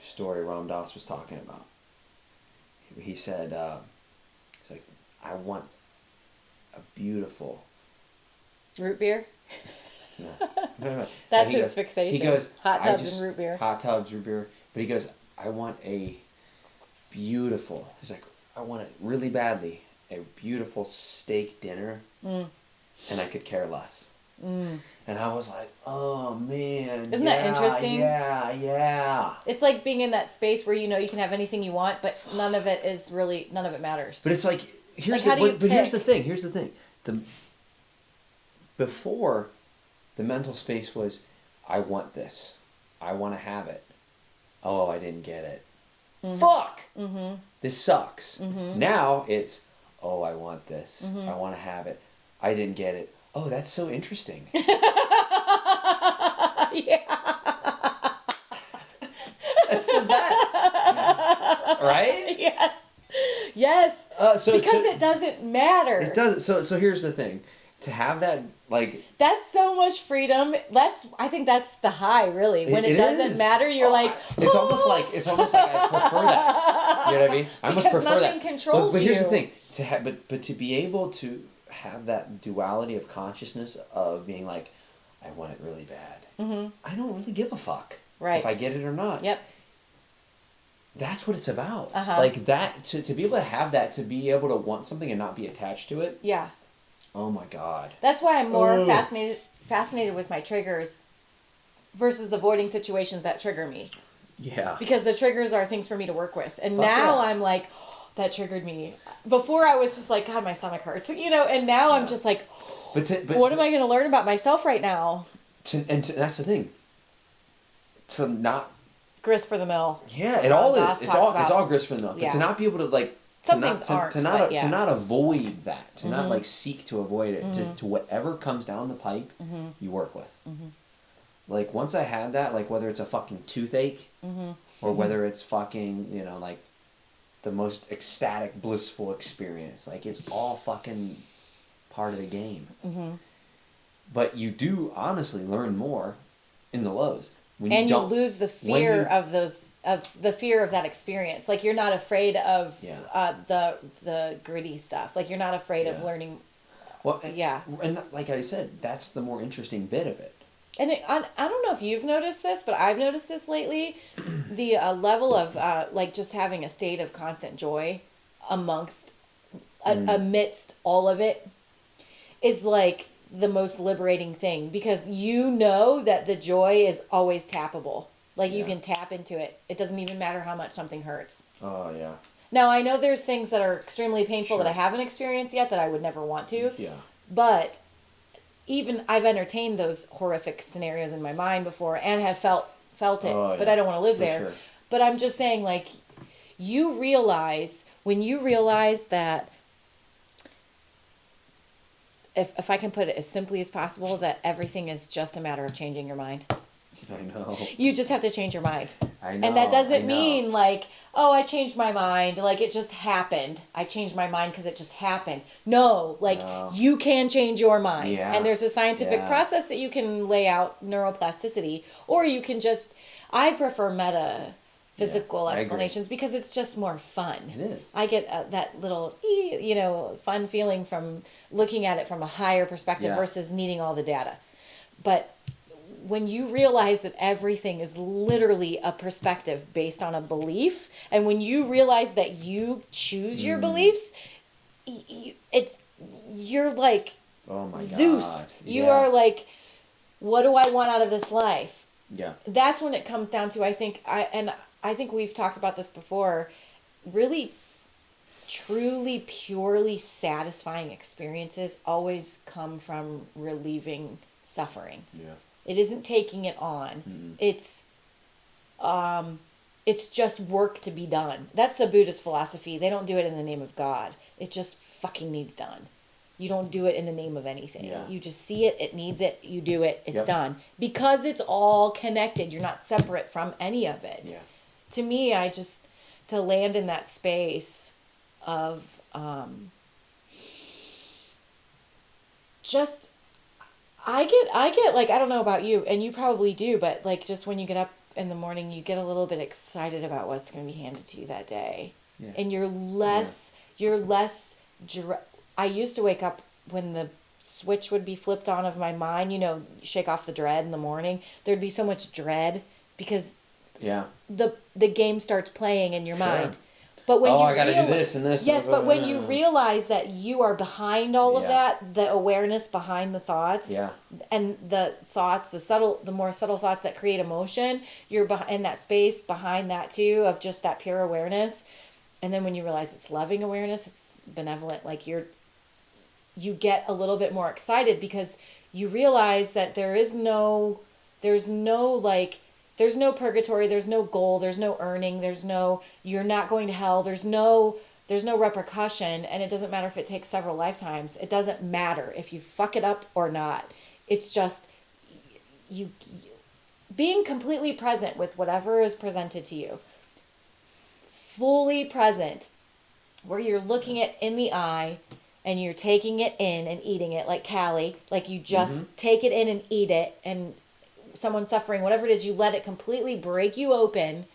story Ram Dass was talking about. He said he's like, I want a beautiful Root beer. No. That's He his goes- fixation. He goes, Hot "I tubs just- and root beer. Hot tubs, root beer. But he goes, I want a beautiful. He's like, I want it really badly. A beautiful steak dinner, and I could care less. And I was like, oh man, Isn't that interesting? Yeah. It's like being in that space where you know you can have anything you want, but none of it matters. But it's like here's Like, how do you but here's the pick? thing. Here's the thing. Before, the mental space was, I want this. I want to have it. Oh, I didn't get it. Fuck! This sucks. Now it's, oh, I want this. I want to have it. I didn't get it. Oh, that's so interesting. Yeah. That's the best. Right? Yes. So Because it doesn't matter. It doesn't. So here's the thing. To have that, like... That's so much freedom. I think that's the high, really. When it doesn't is. matter, you're like... It's almost like I prefer that. You know what I mean? I almost Because prefer nothing that. controls but here's you. the thing. But to be able to have that duality of consciousness of being like, I want it really bad. I don't really give a fuck Right. if I get it or not. Yep. That's what it's about. Uh-huh. Like that, to be able to have that, to be able to want something and not be attached to it. Yeah. Oh my God. That's why I'm more Ugh. fascinated with my triggers versus avoiding situations that trigger me. Yeah. Because the triggers are things for me to work with. And Fuck now yeah. I'm like, oh, that triggered me. Before I was just like, God, my stomach hurts. And now I'm just like, But what am I going to learn about myself right now? That's the thing. To not... Grist for the mill. Yeah, That's it what all Ram is. Dass It's talks all about. it's all grist for the mill. But Yeah. to not be able to like Some things aren't, to but yeah. not avoid that, to not like seek to avoid it, just to whatever comes down the pipe, you work with. Like once I had that, like whether it's a fucking toothache or whether it's fucking like the most ecstatic, blissful experience, like it's all fucking part of the game. But you do honestly learn more in the lows. When And you don't- lose the when fear you- of the fear of that experience. Like you're not afraid of Yeah. the gritty stuff. Like you're not afraid of Yeah. learning. Well, Yeah. And like I said, that's the more interesting bit of it. And I don't know if you've noticed this, but I've noticed this lately. The level of like just having a state of constant joy amidst all of it is like the most liberating thing, because you know that the joy is always tappable. Like you Yeah. can tap into it. It doesn't even matter how much something hurts. Oh yeah. Now I know there's things that are extremely painful that I Sure. haven't experienced yet that I would never want to. Yeah. But even I've entertained those horrific scenarios in my mind before and have felt it, Oh, but yeah, I don't want to live for there. sure. But I'm just saying, like, when you realize that, if I can put it as simply as possible, that everything is just a matter of changing your mind. I know. You just have to change your mind. I know. And that I doesn't know. mean like, oh, I changed my mind. Like it just happened. I changed my mind because it just happened. No, like No. you can change your mind. Yeah. And there's a scientific Yeah. process that you can lay out, neuroplasticity, or you can just, I prefer metaphysical Yeah, I agree. explanations because it's just more fun. It is. I get that little, fun feeling from looking at it from a higher perspective Yeah. versus needing all the data. But when you realize that everything is literally a perspective based on a belief, and when you realize that you choose your beliefs, you're like Oh my Zeus. God. You Yeah. are like, what do I want out of this life? Yeah. That's when it comes down to, I think we've talked about this before, really truly purely satisfying experiences always come from relieving suffering. Yeah. It isn't taking it on. It's just work to be done. That's the Buddhist philosophy. They don't do it in the name of God. It just fucking needs done. You don't do it in the name of anything. Yeah. You just see it, it needs it, you do it, it's Yep. done. Because it's all connected. You're not separate from any of it. Yeah. To me, to land in that space of just, I get like, I don't know about you, and you probably do, but like just when you get up in the morning, you get a little bit excited about what's going to be handed to you that day. Yeah. And you're less, I used to wake up when the switch would be flipped on of my mind, shake off the dread in the morning. There'd be so much dread because Yeah. the game starts playing in your Sure. mind. But when I gotta do this and this. Yes, but when you realize that you are behind all of Yeah. that, the awareness behind the thoughts, Yeah. and the thoughts, the more subtle thoughts that create emotion, you're in that space behind that too, of just that pure awareness. And then when you realize it's loving awareness, it's benevolent, like you get a little bit more excited because you realize that there's no purgatory, there's no goal, there's no earning, you're not going to hell, there's no repercussion, and it doesn't matter if it takes several lifetimes. It doesn't matter if you fuck it up or not. It's just you being completely present with whatever is presented to you. Fully present, where you're looking it in the eye and you're taking it in and eating it like Callie, like you just take it in and eat it, and someone suffering, whatever it is, you let it completely break you open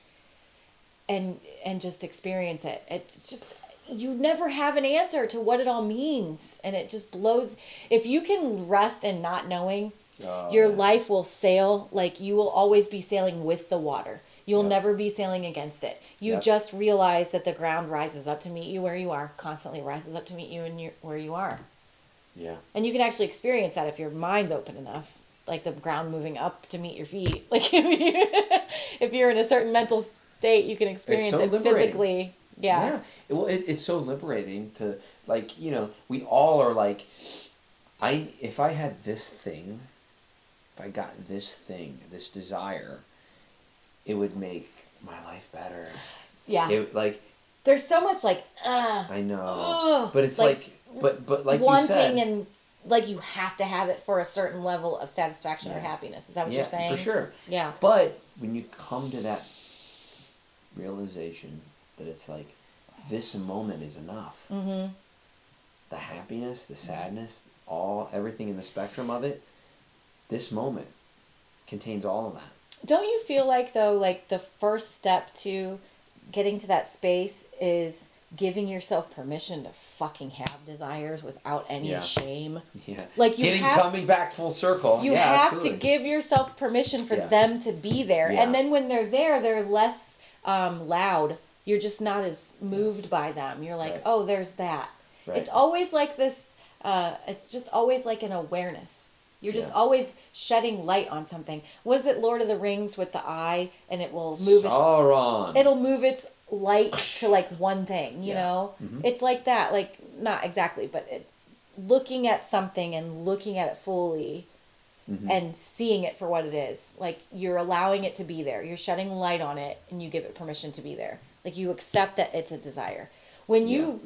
and just experience it. It's just, you never have an answer to what it all means, and it just blows. If you can rest in not knowing, your life will sail, like you will always be sailing with the water. You'll never be sailing against it. You just realize that the ground rises up to meet you where you are, constantly rises up to meet you where you are. Yeah. And you can actually experience that if your mind's open enough, like the ground moving up to meet your feet. Like if you're in a certain mental state, you can experience it physically. Yeah. Well, it's so liberating to, like, we all are like, if I had this thing, if I got this thing, this desire, it would make my life better. Yeah. There's so much I know. But it's but like wanting, you said, and like you have to have it for a certain level of satisfaction or happiness. Is that what you're saying? For sure. Yeah. But when you come to that realization that it's like, this moment is enough. Mm-hmm. The happiness, the sadness, everything in the spectrum of it, this moment contains all of that. Don't you feel like, though, like the first step to getting to that space is giving yourself permission to fucking have desires without any shame? Yeah. Like coming back full circle. You have to give yourself permission for them to be there. Yeah. And then when they're there, they're less loud. You're just not as moved by them. You're like, oh, there's that. Right. It's always like this, it's just always like an awareness. You're just always shedding light on something. Was it Lord of the Rings with the eye, and it will move it'll move its light to like one thing, you know? Mm-hmm. It's like that, like not exactly, but it's looking at something and looking at it fully and seeing it for what it is. Like you're allowing it to be there. You're shedding light on it and you give it permission to be there. Like you accept that it's a desire. When you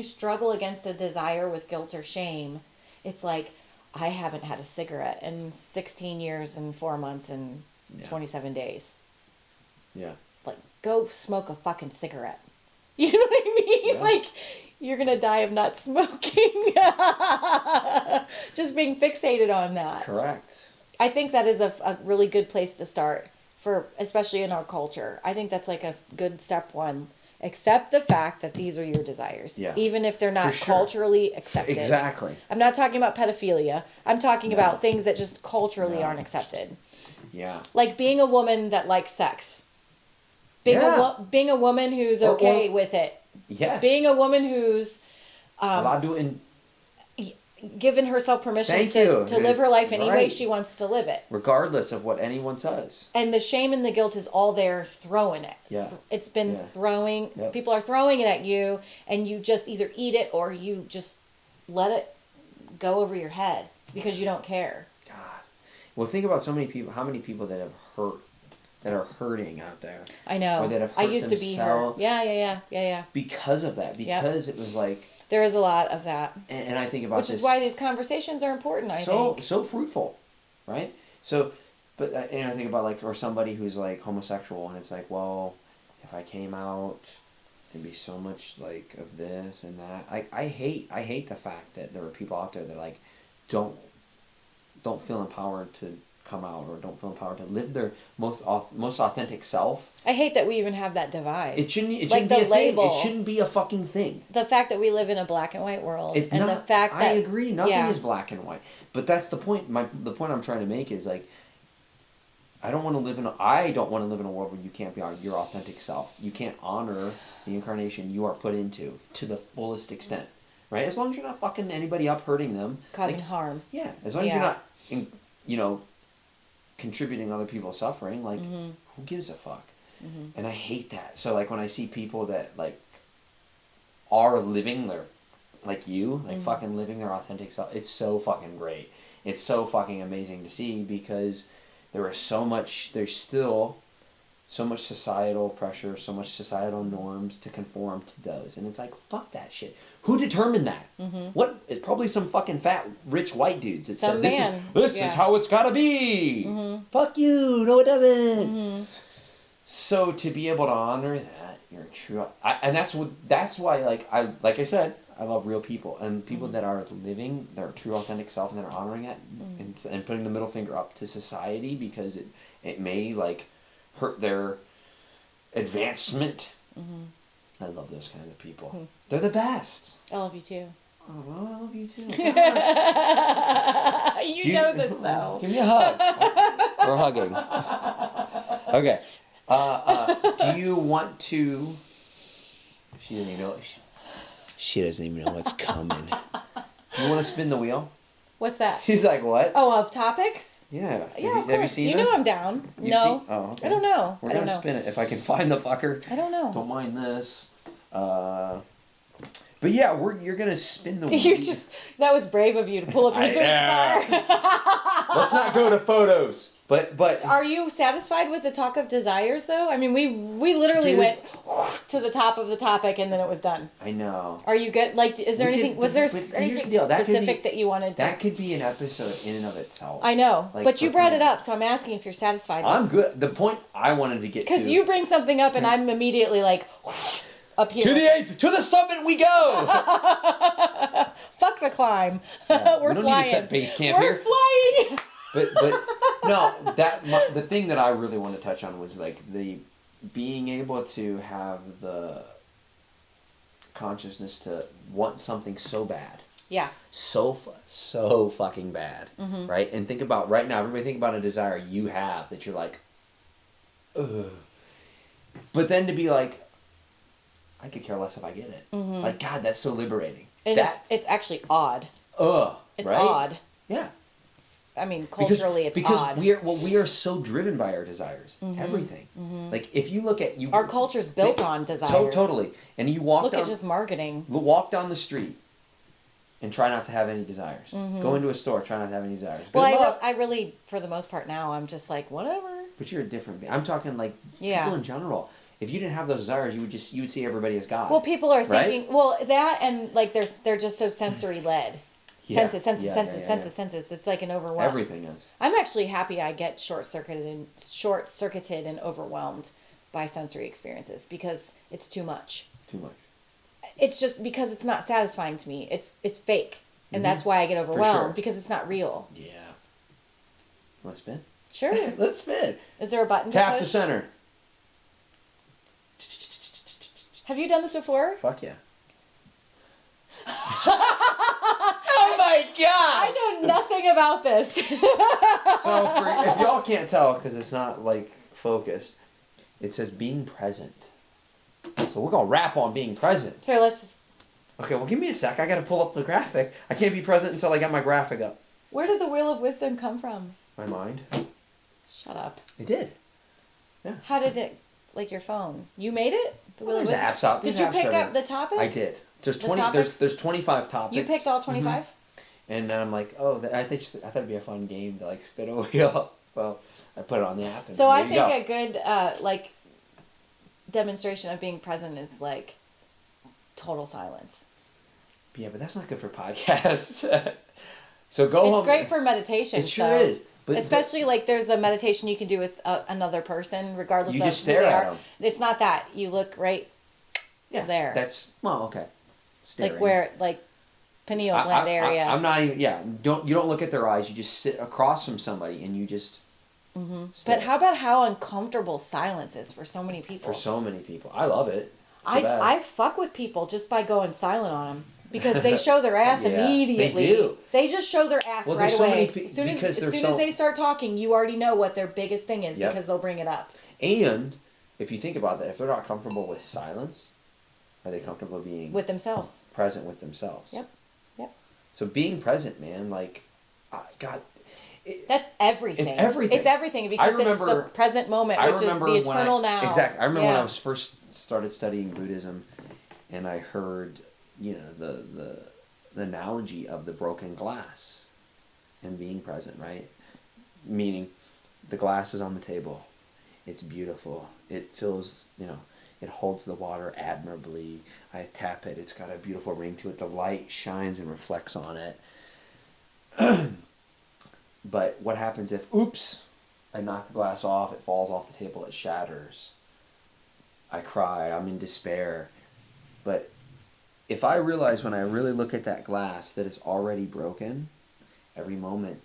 struggle against a desire with guilt or shame, it's like, I haven't had a cigarette in 16 years and 4 months and 27 days. Yeah. Like, go smoke a fucking cigarette. You know what I mean? Yeah. Like, you're going to die of not smoking. Just being fixated on that. Correct. I think that is a really good place to start, especially in our culture. I think that's like a good step one. Accept the fact that these are your desires, even if they're not culturally accepted. Exactly. I'm not talking about pedophilia. I'm talking about things that just culturally aren't accepted. Yeah. Like being a woman that likes sex. Being a woman who's okay with it. Yes. Being a woman who's allowed to given herself permission to live her life any way she wants to live it. Regardless of what anyone says. And the shame and the guilt is all there throwing it. Yeah. It's been throwing, people are throwing it at you, and you just either eat it or you just let it go over your head because you don't care. God. Well, think about so many people, how many people that are hurting out there. I know. Or that have hurt I used themselves. To be her. Yeah. Because of that. Because it was like... There is a lot of that. And I think about this... Which is why these conversations are important, I think. So fruitful, right? So, but I think about like, or somebody who's like homosexual, and it's like, well, if I came out, there'd be so much like of this and that. I hate the fact that there are people out there that like don't feel empowered to come out, or don't feel empowered to live their most authentic self. I hate that we even have that divide. It shouldn't be the a label. thing. It shouldn't be a fucking thing. The fact that we live in a black and white world, It's and not, the fact that I agree, nothing yeah. is black and white. But that's the point. The point I'm trying to make is like, I don't want to live in a world where you can't be your authentic self. You can't honor the incarnation you are put into to the fullest extent, right? As long as you're not fucking anybody up, hurting them, causing harm. Yeah, as long as you're not, contributing other people's suffering. Like, who gives a fuck? And I hate that. So like when I see people that like are living their, like you, like fucking living their authentic self, it's so fucking great. It's so fucking amazing to see, because there's still so much societal pressure, so much societal norms to conform to those. And it's like, fuck that shit. Who determined that? What? It's probably some fucking fat, rich white dudes that said, this is how it's gotta be. Fuck you. No, it doesn't. So to be able to honor that, you're true. And that's why, like I said, I love real people, and people that are living their true authentic self, and that are honoring it, and putting the middle finger up to society, because it may like hurt their advancement. I love those kind of people. They're the best. I love you too. Oh, I love you too. You know this though. Give me a hug. We're hugging. Okay. Do you want to? She doesn't even know. She doesn't even know what's coming. Do you want to spin the wheel? What's that? She's like, what? Oh, of topics? Yeah. Yeah, of course. Have you seen this? this? You know I'm down. No. Oh, okay. I don't know. We're going to spin it if I can find the fucker. I don't know. Don't mind this. But yeah, you're going to spin the wheel. That was brave of you to pull up your search bar. Let's not go to photos. But are you satisfied with the talk of desires though? I mean, we literally went to the top of the topic and then it was done. I know. Are you good? Like, is there anything? Was there anything specific that you wanted to? That could be an episode in and of itself. I know, but you brought it up, so I'm asking if you're satisfied. I'm good. The point I wanted to get to. Because you bring something up and I'm immediately like, up here. To the summit we go. Fuck the climb. Yeah, We're we don't flying. need to set base camp We're here. flying. But no, the thing that I really want to touch on was like the being able to have the consciousness to want something so bad. Yeah. So fucking bad, right? And think about right now. Everybody think about a desire you have that you're like, ugh. But then to be like, I could care less if I get it. Like, God, that's so liberating. And it's actually odd. It's right? odd. Yeah. I mean, culturally, it's odd. Because we are so driven by our desires. Everything. Like, if you look at... Our culture's built on desires. Totally. And you look at just marketing. Walk down the street and try not to have any desires. Go into a store, try not to have any desires. Well, I really, for the most part now, I'm just like, whatever. But you're a different... I'm talking, like, people in general. If you didn't have those desires, you would see everybody as God. Well, people are thinking... Right? Well, that and, like, they're just so sensory-led. Senses. It's like an overwhelm. Everything is. I'm actually happy I get short-circuited and overwhelmed by sensory experiences because it's too much. It's just because it's not satisfying to me. It's fake. And that's why I get overwhelmed, because it's not real. Yeah. Want to spin? Sure. Let's spin. Is there a button Tap to push? the center. Have you done this before? Fuck yeah. Oh my God! I know nothing about this. So if y'all can't tell, because it's not like focused, it says being present. So we're gonna rap on being present. Here, let's just... Okay, well give me a sec. I gotta pull up the graphic. I can't be present until I got my graphic up. Where did the Wheel of Wisdom come from? My mind. Shut up. It did. Yeah. How did it... Like your phone. You made it? The Wheel of There's Wisdom? apps out. Did you pick up the topic? I did. There's 25 topics. You picked all 25? And then I'm like, I thought it'd be a fun game to like spin a wheel. So I put it on the app. And so I think a good demonstration of being present is like total silence. Yeah, but that's not good for podcasts. So go home. It's great for meditation. It sure is. But, especially like there's a meditation you can do with another person, regardless of just who stare they at are. them. It's not that. You look right there. That's, okay. Staring. Like where, like, pineal gland area. I'm not even. Yeah, you don't look at their eyes. You just sit across from somebody and you just. But how about how uncomfortable silence is for so many people? For so many people, I love it. I fuck with people just by going silent on them because they show their ass immediately. They do. They just show their ass right so away. Many as soon as they start talking, you already know what their biggest thing is because they'll bring it up. And if you think about that, if they're not comfortable with silence, are they comfortable being with themselves? Present with themselves. Yep. So being present, man, like, God. That's everything. It's everything. It's everything because it's the present moment, which is the eternal now. Exactly. I remember when I was first started studying Buddhism, and I heard, the analogy of the broken glass, and being present, right? Meaning, the glass is on the table. It's beautiful. It feels, it holds the water admirably. I tap it. It's got a beautiful ring to it. The light shines and reflects on it. But what happens if, oops, I knock the glass off, it falls off the table, it shatters. I cry, I'm in despair. But if I realize when I really look at that glass that it's already broken, every moment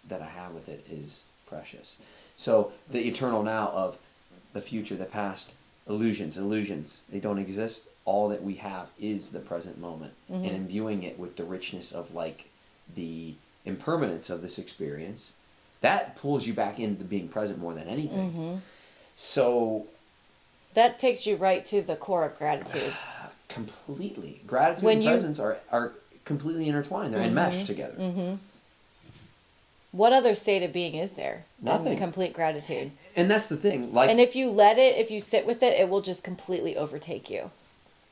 that I have with it is precious. So the eternal now of the future, the past, illusions, they don't exist. All that we have is the present moment. And imbuing it with the richness of like the impermanence of this experience, that pulls you back into being present more than anything. So that takes you right to the core of gratitude. Completely. Gratitude and presence are completely intertwined. They're enmeshed together. What other state of being is there Nothing. than complete gratitude? And that's the thing. And if you sit with it, it will just completely overtake you.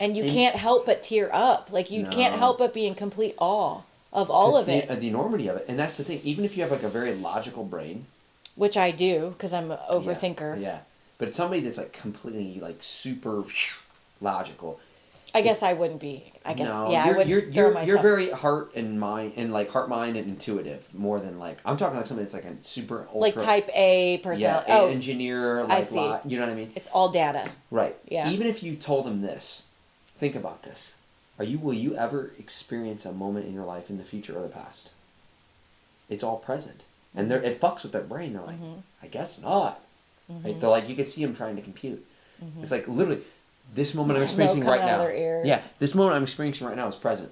And you can't help but tear up. Like you can't help but be in complete awe of all of it. The enormity of it. And that's the thing. Even if you have like a very logical brain. Which I do, because I'm an overthinker. Yeah. But it's somebody that's like completely like super logical. I guess I wouldn't be. I guess, no, I wouldn't throw myself. You're very heart, mind, and intuitive more than like, I'm talking like somebody that's like a super ultra. Like type A personality. Yeah, engineer, like, I see. You know what I mean? It's all data. Right. Yeah. Even if you told them this, think about this. Will you ever experience a moment in your life in the future or the past? It's all present. And it fucks with their brain. They're like, I guess not. Right? They're like, you can see them trying to compute. It's like, literally, this moment I'm experiencing right now. Yeah, this moment I'm experiencing right now is present.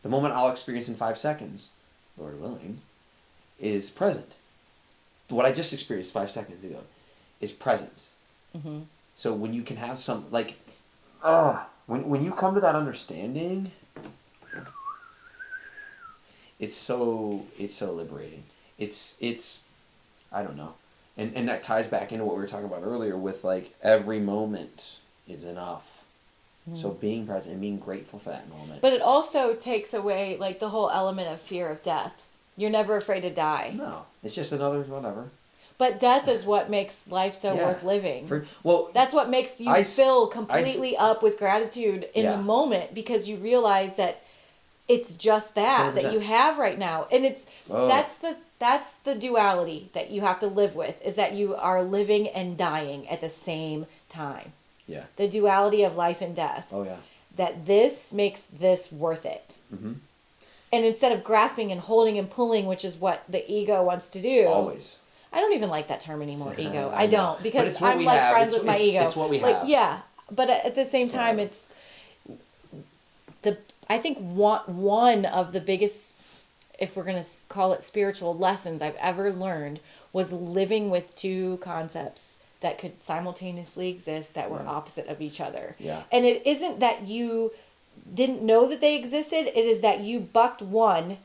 The moment I'll experience in 5 seconds, Lord willing, is present. What I just experienced 5 seconds ago is presence. So when you can have some, like, when you come to that understanding, it's so liberating. It's I don't know. And that ties back into what we were talking about earlier with like every moment is enough. So being present and being grateful for that moment. But it also takes away like the whole element of fear of death. You're never afraid to die. No, it's just another whatever. But death is what makes life so worth living. That's what makes you fill completely up with gratitude in the moment because you realize that it's just that 100%. you have right now. And that's the duality that you have to live with, is that you are living and dying at the same time. Yeah. The duality of life and death. Oh, yeah. That this makes this worth it. And instead of grasping and holding and pulling, which is what the ego wants to do. Always. I don't even like that term anymore, ego. I don't, because I'm like friends with my ego. It's what we have. Yeah, but at the same time, it's I think one of the biggest, if we're going to call it spiritual lessons I've ever learned, was living with two concepts that could simultaneously exist that were opposite of each other. Yeah. And it isn't that you didn't know that they existed, it is that you bucked one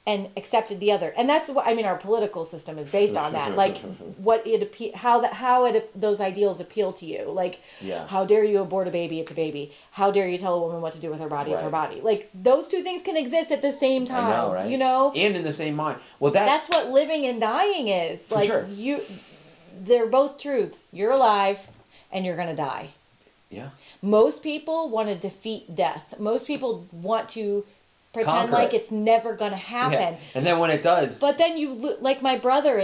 and accepted the other. And that's what, our political system is based on that. Like those ideals appeal to you. Like, how dare you abort a baby? It's a baby. How dare you tell a woman what to do with her body? It's her body. Like, those two things can exist at the same time. I know, right? You know? And in the same mind. Well, that's what living and dying is. For sure. They're both truths. You're alive and you're going to die. Yeah. Most people want to defeat death. Most people want to pretend Conquer like it. It's never going to happen. Yeah. And then when it does. But then my brother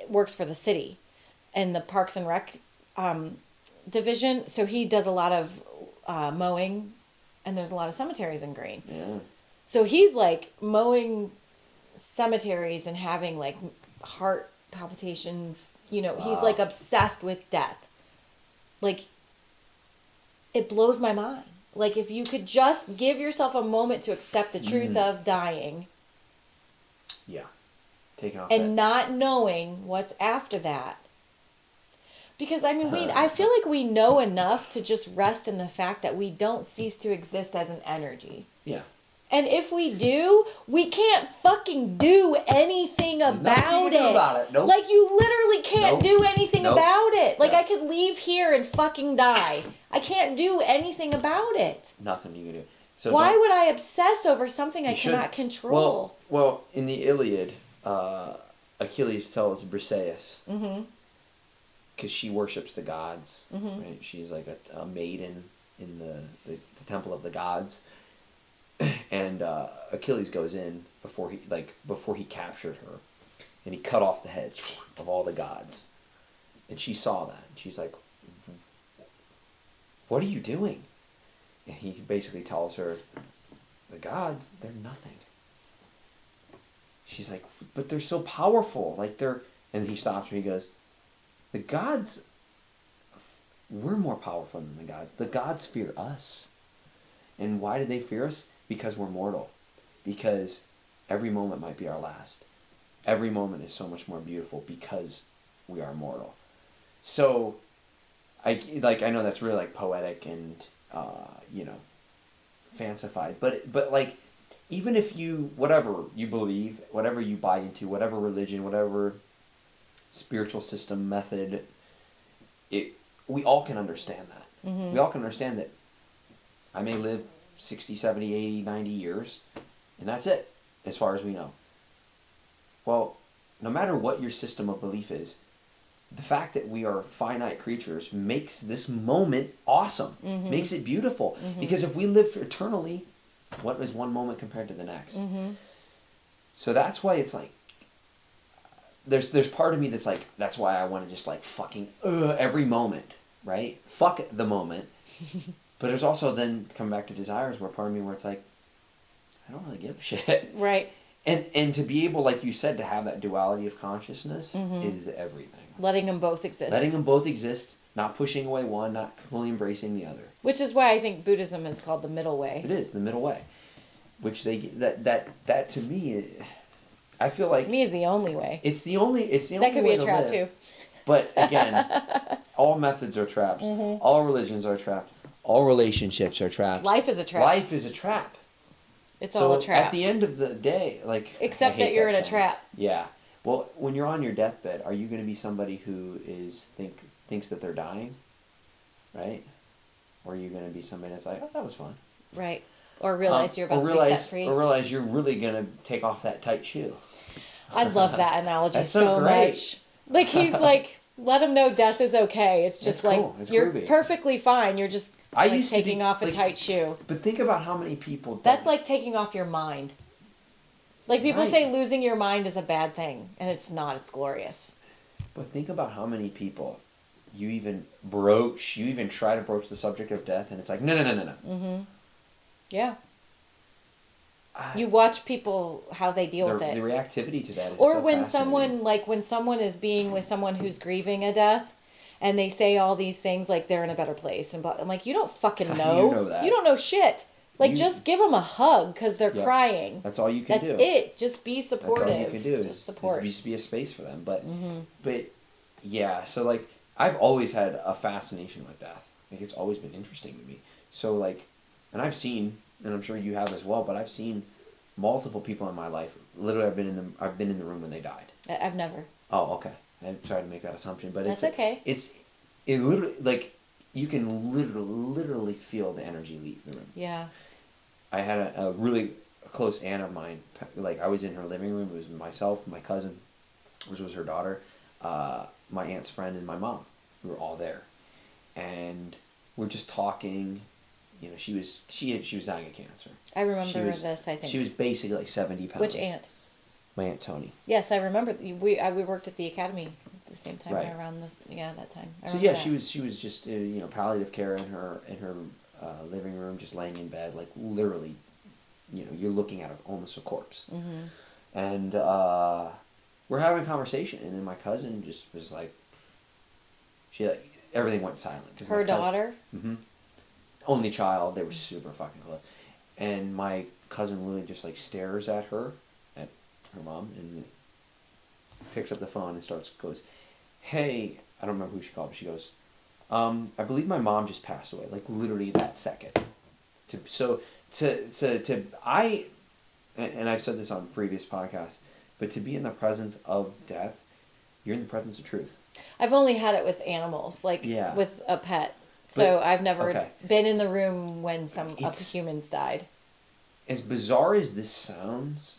works for the city in the Parks and Rec division. So he does a lot of mowing and there's a lot of cemeteries in Green. Yeah. So he's like mowing cemeteries and having like heart palpitations. You know, he's Wow. like obsessed with death. Like, it blows my mind. Like, if you could just give yourself a moment to accept the truth of dying Yeah. Taking off and that. not knowing what's after that. Because, I mean, I feel like we know enough to just rest in the fact that we don't cease to exist as an energy. Yeah. And if we do, we can't fucking do anything nothing you about can do about it. Nope. Like, you literally can't Nope. do anything Nope. about it. Like, Yeah. I could leave here and fucking die. I can't do anything about it. Nothing you can do. So Why would I obsess over something I should- cannot control? Well, in the Iliad, Achilles tells Briseis, because she worships the gods, right? She's like a maiden in the temple of the gods. And Achilles goes in before he captured her, and he cut off the heads of all the gods, and she saw that, and she's like, "What are you doing?" And he basically tells her, "The gods, they're nothing." She's like, "But they're so powerful, like they're," and he stops her. He goes, "The gods, we're more powerful than the gods. The gods fear us, and why do they fear us? Because we're mortal. Because every moment might be our last. Every moment is so much more beautiful because we are mortal." So, I know that's really like poetic and fancified, but like, even if you, whatever you believe, whatever you buy into, whatever religion, whatever spiritual system, method, we all can understand that. We all can understand that I may live 60, 70, 80, 90 years, and that's it, as far as we know. Well, no matter what your system of belief is, the fact that we are finite creatures makes this moment awesome, makes it beautiful. Because if we live eternally, what is one moment compared to the next? So that's why it's like, there's part of me that's like, that's why I want to just like fucking every moment, right? Fuck the moment. But there's also then coming back to desires, where part of me where it's like, I don't really give a shit. Right. And to be able, like you said, to have that duality of consciousness is everything. Letting them both exist. Letting them both exist, not pushing away one, not fully embracing the other. Which is why I think Buddhism is called the middle way. It is the middle way, which that to me, I feel like to me is the only way. It's the only that could way be a to trap live. too. But again, all methods are traps. All religions are traps. All relationships are traps. Life is a trap. Life is a trap. It's all a trap. At the end of the day, like, except that you're in a trap. Yeah. Well, when you're on your deathbed, are you going to be somebody who thinks that they're dying, right? Or are you going to be somebody that's like, oh, that was fun, right? Or realize you're about to be set free. Or realize you're really going to take off that tight shoe. I love that analogy That's so much. Like, he's like, let him know death is okay. It's just That's like, cool. It's you're groovy. perfectly fine. You're just taking off a like, tight shoe. But think about how many people don't. That's like taking off your mind. Like, people Right. say losing your mind is a bad thing, and it's not. It's glorious. But think about how many people you even try to broach the subject of death, and it's like, no. Yeah. You watch people, how they deal with it. The reactivity to that is or so when fascinating. when someone is being with someone who's grieving a death, and they say all these things like they're in a better place, and blah, I'm like, you don't fucking How do know. you know that? You don't know shit. Like, just give them a hug because they're crying. That's all you can do. That's it. Just be supportive. That's all you can do. Just support. Just be a space for them. But yeah. So like, I've always had a fascination with death. Like, it's always been interesting to me. So like, and I've seen, and I'm sure you have as well, but I've seen multiple people in my life. Literally, I've been in the room when they died. I've never. Oh, okay. I'm sorry to make that assumption, but That's okay. It literally, like, you can literally feel the energy leave the room. Yeah. I had a really close aunt of mine. Like, I was in her living room. It was myself, my cousin, which was her daughter, my aunt's friend, and my mom. We were all there, and we're just talking. You know, she was dying of cancer. I remember this. I think she was basically like 70 pounds. Which aunt? My Aunt Tony. Yes, I remember. We worked at the academy at the same time, right around that time. So yeah, she was just palliative care in her living room, just laying in bed, like literally, you're looking at almost a corpse. Mm-hmm. And we're having a conversation, and then my cousin just was like, everything went silent. Her daughter? Mm-hmm. Only child. They were super fucking close. And my cousin literally just like stares at her mom, and picks up the phone and goes, "Hey," I don't remember who she called, but she goes, "I believe my mom just passed away," like literally that second. And I've said this on previous podcasts, but to be in the presence of death, you're in the presence of truth. I've only had it with animals, like with a pet. So I've never been in the room when a humans died. As bizarre as this sounds,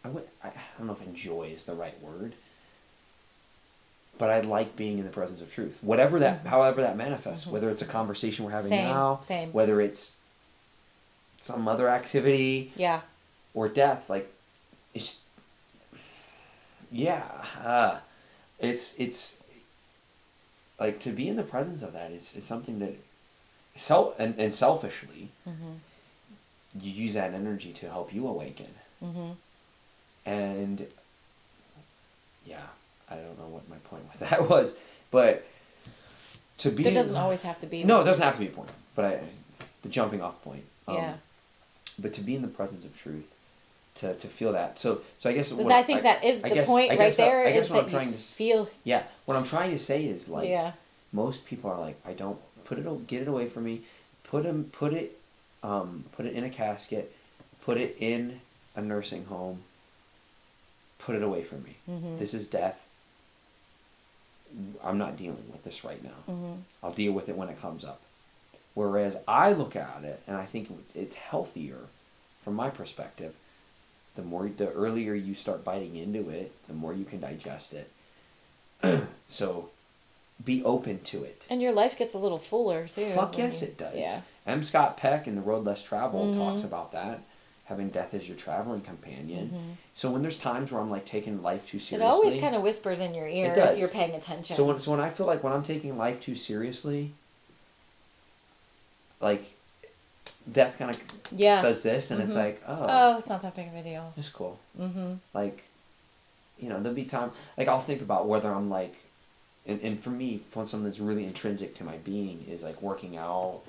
I don't know if enjoy is the right word, but I like being in the presence of truth. However that manifests, whether it's a conversation we're having now, whether it's some other activity, or death, like, it's like to be in the presence of that is something that selfishly, you use that energy to help you awaken. And I don't know what my point with that was, but to be... It doesn't always have to be... No, it doesn't have to be a point, but the jumping off point. But to be in the presence of truth, to feel that. So I guess... But I think that is the point right there. I guess what I'm trying to feel... Yeah, what I'm trying to say is, like, most people are like, I don't... Get it away from me. Put it in a casket. Put it in a nursing home. Put it away from me. This is death. I'm not dealing with this right now. I'll deal with it when it comes up. Whereas I look at it, and I think it's healthier, from my perspective. The earlier you start biting into it, the more you can digest it. So, be open to it. And your life gets a little fuller too. Fuck yes, it does. Yeah. M. Scott Peck in The Road Less Traveled talks about that. Having death as your traveling companion. So when there's times where I'm like taking life too seriously, it always kind of whispers in your ear if you're paying attention. So when I feel like when I'm taking life too seriously, like death kind of does this, and it's like, it's not that big of a deal. It's cool. Like, there'll be time, like I'll think about whether I'm like, and for me, something that's really intrinsic to my being is like working out,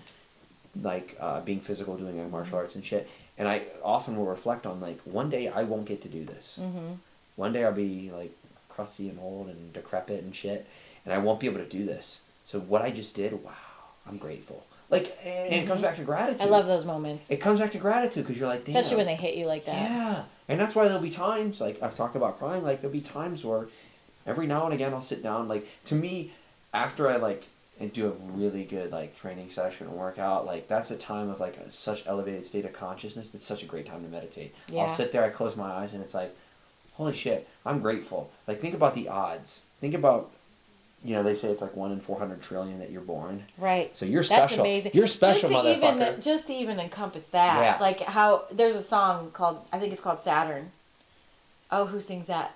like being physical, doing like martial arts and shit. And I often will reflect on, like, one day I won't get to do this. One day I'll be, like, crusty and old and decrepit and shit, and I won't be able to do this. So what I just did, wow, I'm grateful. Like, and it comes back to gratitude. I love those moments. It comes back to gratitude because you're like, damn. Especially when they hit you like that. Yeah. And that's why there'll be times, like, I've talked about crying, like, there'll be times where every now and again I'll sit down, like, to me, after I, like, and do a really good, like, training session and workout, like, that's a time of, like, such elevated state of consciousness. It's such a great time to meditate. I'll sit there, I close my eyes, and it's like, holy shit, I'm grateful. Like, think about the odds. Think about, they say it's like 1 in 400 trillion that you're born. Right. So you're special. That's amazing. You're special, motherfucker. Just to even encompass that. Like, how, there's a song called, I think it's called Saturn. Oh, who sings that?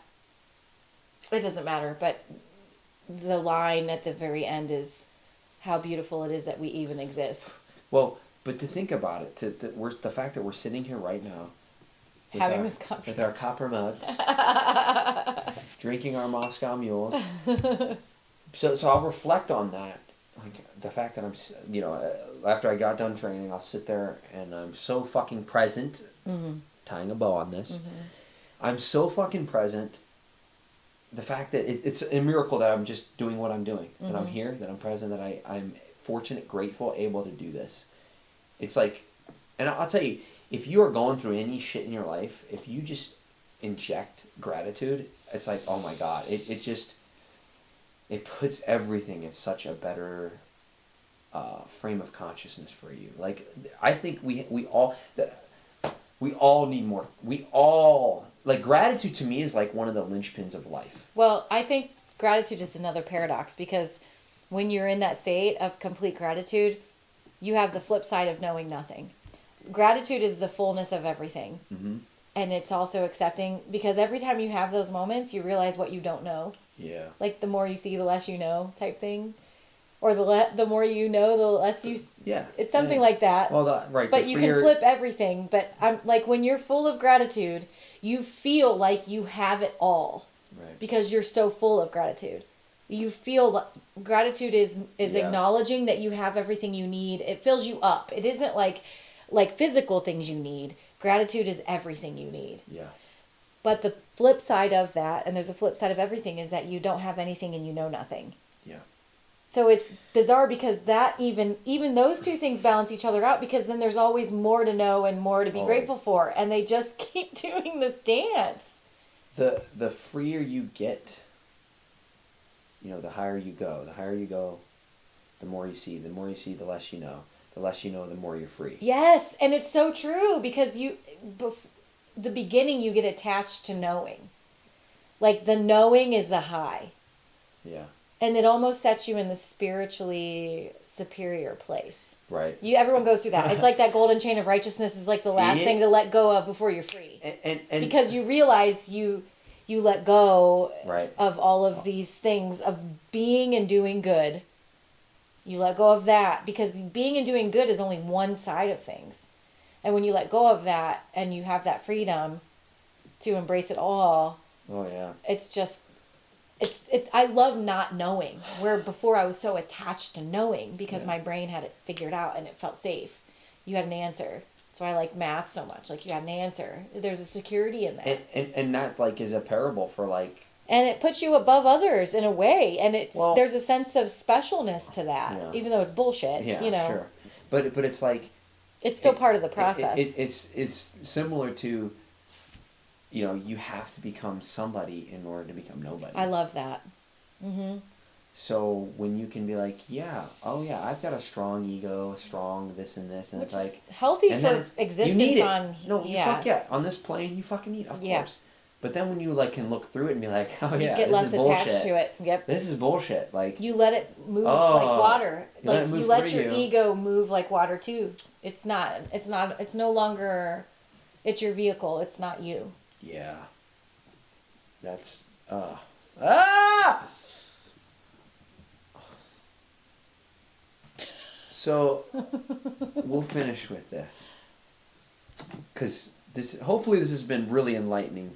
It doesn't matter, but the line at the very end is how beautiful it is that we even exist. Well, but to think about it, the fact that we're sitting here right now, having this conversation with our copper mugs, drinking our Moscow Mules. So I'll reflect on that, like the fact that I'm, after I got done training, I'll sit there and I'm so fucking present. Tying a bow on this, I'm so fucking present. The fact that it's a miracle that I'm just doing what I'm doing, that I'm here, that I'm present, that I'm fortunate, grateful, able to do this. It's like, and I'll tell you, if you are going through any shit in your life, if you just inject gratitude, it's like, oh my God, it puts everything in such a better frame of consciousness for you. Like, I think we all need more. Like, gratitude to me is like one of the linchpins of life. Well, I think gratitude is another paradox, because when you're in that state of complete gratitude, you have the flip side of knowing nothing. Gratitude is the fullness of everything. And it's also accepting, because every time you have those moments, you realize what you don't know. Yeah. Like, the more you see, the less you know type thing. or the more you know, the less you. Yeah. It's something like that. Well, right. But you can flip everything. But I'm like, when you're full of gratitude, you feel like you have it all. Right. Because you're so full of gratitude. You feel gratitude is acknowledging that you have everything you need. It fills you up. It isn't like physical things you need. Gratitude is everything you need. Yeah. But the flip side of that, and there's a flip side of everything, is that you don't have anything and you know nothing. Yeah. So it's bizarre because that even those two things balance each other out, because then there's always more to know and more to be grateful for, and they just keep doing this dance. The freer you get, the higher you go. The higher you go, the more you see. The more you see, the less you know. The less you know, the more you're free. Yes, and it's so true, because the beginning you get attached to knowing. Like, the knowing is a high. Yeah. And it almost sets you in the spiritually superior place. Right. Everyone goes through that. It's like that golden chain of righteousness is like the last thing to let go of before you're free. And because you realize you let go right. of all of these things of being and doing good. You let go of that, because being and doing good is only one side of things. And when you let go of that and you have that freedom to embrace it all. Oh yeah. It's just I love not knowing, where before I was so attached to knowing because my brain had it figured out and it felt safe. You had an answer. That's why I like math so much. Like, you had an answer. There's a security in that. And that is a parable for And it puts you above others in a way, and there's a sense of specialness to that, even though it's bullshit. Yeah, sure. But it's it's still part of the process. It's similar to, you have to become somebody in order to become nobody. I love that. Mm-hmm. So when you can be like, I've got a strong ego, strong this and this, and Which it's like healthy and for existence you need it. on. On this plane you fucking need it, of course. But then when you can look through it and be like, you get less attached to it. Yep. This is bullshit. You let it move like water. You let your ego move like water too. It's no longer. It's your vehicle. It's not you. Yeah. That's So we'll finish with this, because hopefully this has been really enlightening.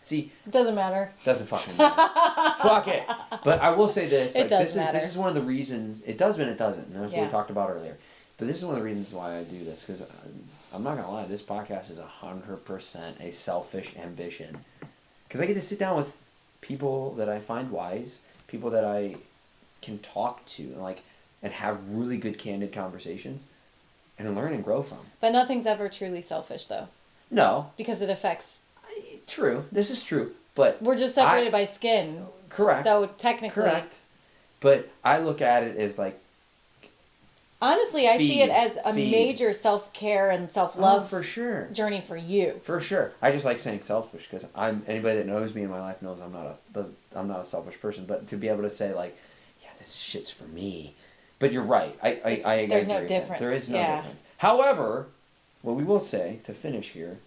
See, it doesn't matter. Doesn't fucking matter. Fuck it. But I will say this. It does matter. This is one of the reasons. It does, and it doesn't. And that's what we talked about earlier. But this is one of the reasons why I do this, because I'm not gonna lie. This podcast is 100% a selfish ambition, because I get to sit down with people that I find wise, people that I can talk to, and have really good, candid conversations, and learn and grow from. But nothing's ever truly selfish, though. No. Because it affects. True. This is true. But we're just separated by skin. Correct. So technically. Correct. But I look at it as honestly, I see it as a major self-care and self-love for sure. journey for you. For sure. I just like saying selfish, because anybody that knows me in my life knows I'm not a selfish person. But to be able to say this shit's for me. But you're right. I there's no difference. There is no difference. However, what we will say to finish here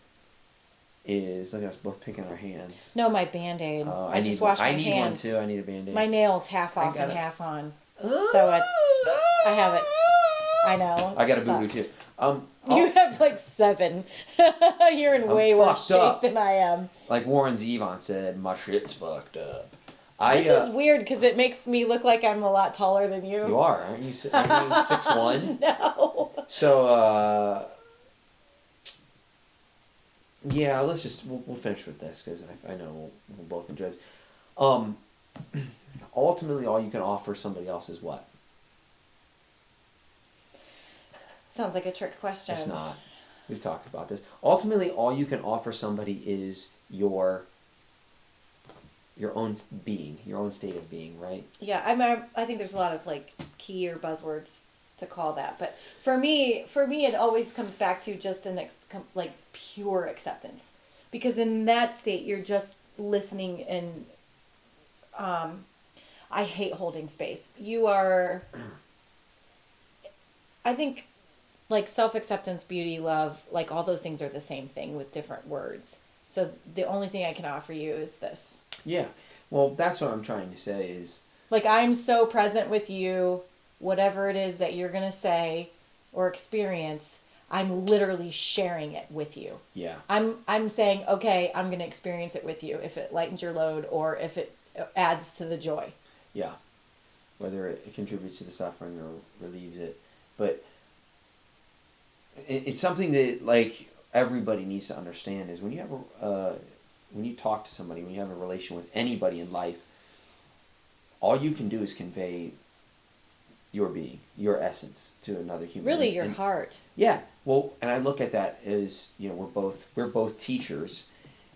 is, look at us both picking our hands. No, my Band-Aid. I just washed my hands. I need one too. I need a Band-Aid. My nail's half off and half on. So I have it. I know. I got a boo-boo too. You have 7. You're in way worse shape than I am. Like Warren Zevon said, my shit's fucked up. This is weird, because it makes me look like I'm a lot taller than you. You are, aren't you? 6'1"? No. So, let's we'll finish with this, because I know we'll both enjoy this. Ultimately, all you can offer somebody else is what? Sounds like a trick question. It's not. We've talked about this. Ultimately, all you can offer somebody is your own being, your own state of being, right? Yeah, I think there's a lot of key or buzzwords to call that, but for me, it always comes back to just pure acceptance, because in that state you're just listening, and I hate holding space. You are, I think, self-acceptance, beauty, love, all those things are the same thing with different words. So the only thing I can offer you is this. Yeah. Well, that's what I'm trying to say is, Like, I'm so present with you, whatever it is that you're going to say or experience, I'm literally sharing it with you. Yeah. I'm saying, okay, I'm going to experience it with you if it lightens your load or if it adds to the joy. Yeah. Whether it contributes to the suffering or relieves it. But it's something that, like, everybody needs to understand is when you have when you talk to somebody, when you have a relation with anybody in life, all you can do is convey your being, your essence to another human. Really, your heart. Yeah. Well, and I look at that as, we're both teachers,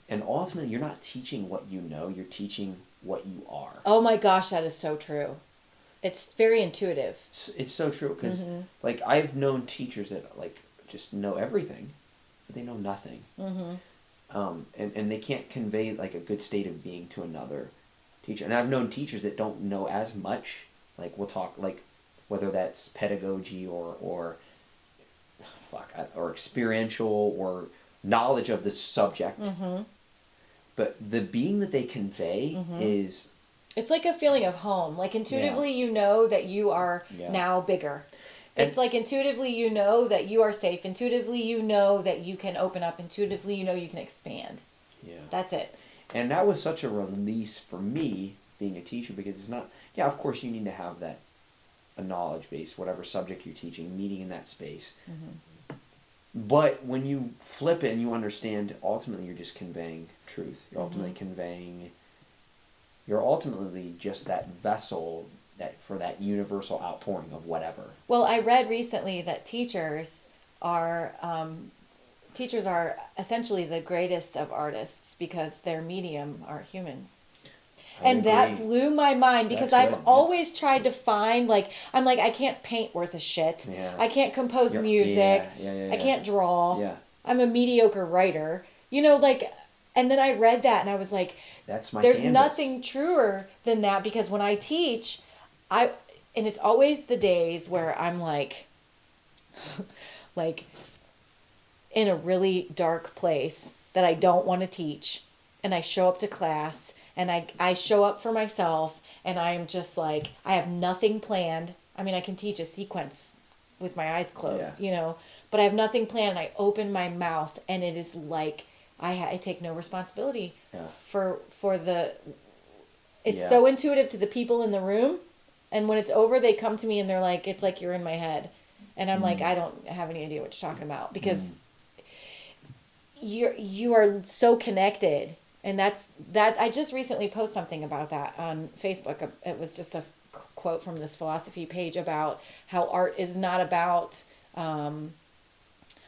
and ultimately you're not teaching what you know, you're teaching what you are. Oh my gosh, that is so true. It's very intuitive. It's so true because, like, I've known teachers that, like, just know everything, but they know nothing. And they can't convey, like, a good state of being to another teacher. And I've known teachers that don't know as much. Like, we'll talk, like, whether that's pedagogy or experiential or knowledge of the subject. But the being that they convey is... It's like a feeling of home. Like, intuitively you know that you are now bigger. It's like intuitively you know that you are safe. Intuitively you know that you can open up. Intuitively you know you can expand. Yeah. That's it. And that was such a release for me, being a teacher, because it's not... Yeah, of course you need to have a knowledge base, whatever subject you're teaching, meeting in that space. But when you flip it and you understand, ultimately you're just conveying truth. You're ultimately conveying... You're ultimately just that vessel for that universal outpouring of whatever. Well, I read recently that teachers are essentially the greatest of artists because their medium are humans. And that blew my mind because I've always tried to find, like, I can't paint worth a shit. Yeah. I can't compose music. I can't draw. Yeah. I'm a mediocre writer. And then I read that and I was like, there's canvas. Nothing truer than that, because when I teach, and it's always the days where I'm like in a really dark place that I don't want to teach, and I show up to class and I show up for myself and I'm just like, I have nothing planned. I mean, I can teach a sequence with my eyes closed, but I have nothing planned, and I open my mouth and it is like, I take no responsibility for the... It's so intuitive to the people in the room, and when it's over, they come to me and they're like, it's like you're in my head. And I'm like, I don't have any idea what you're talking about, because you are so connected. And that I just recently posted something about that on Facebook. It was just a quote from this philosophy page about how art is not about...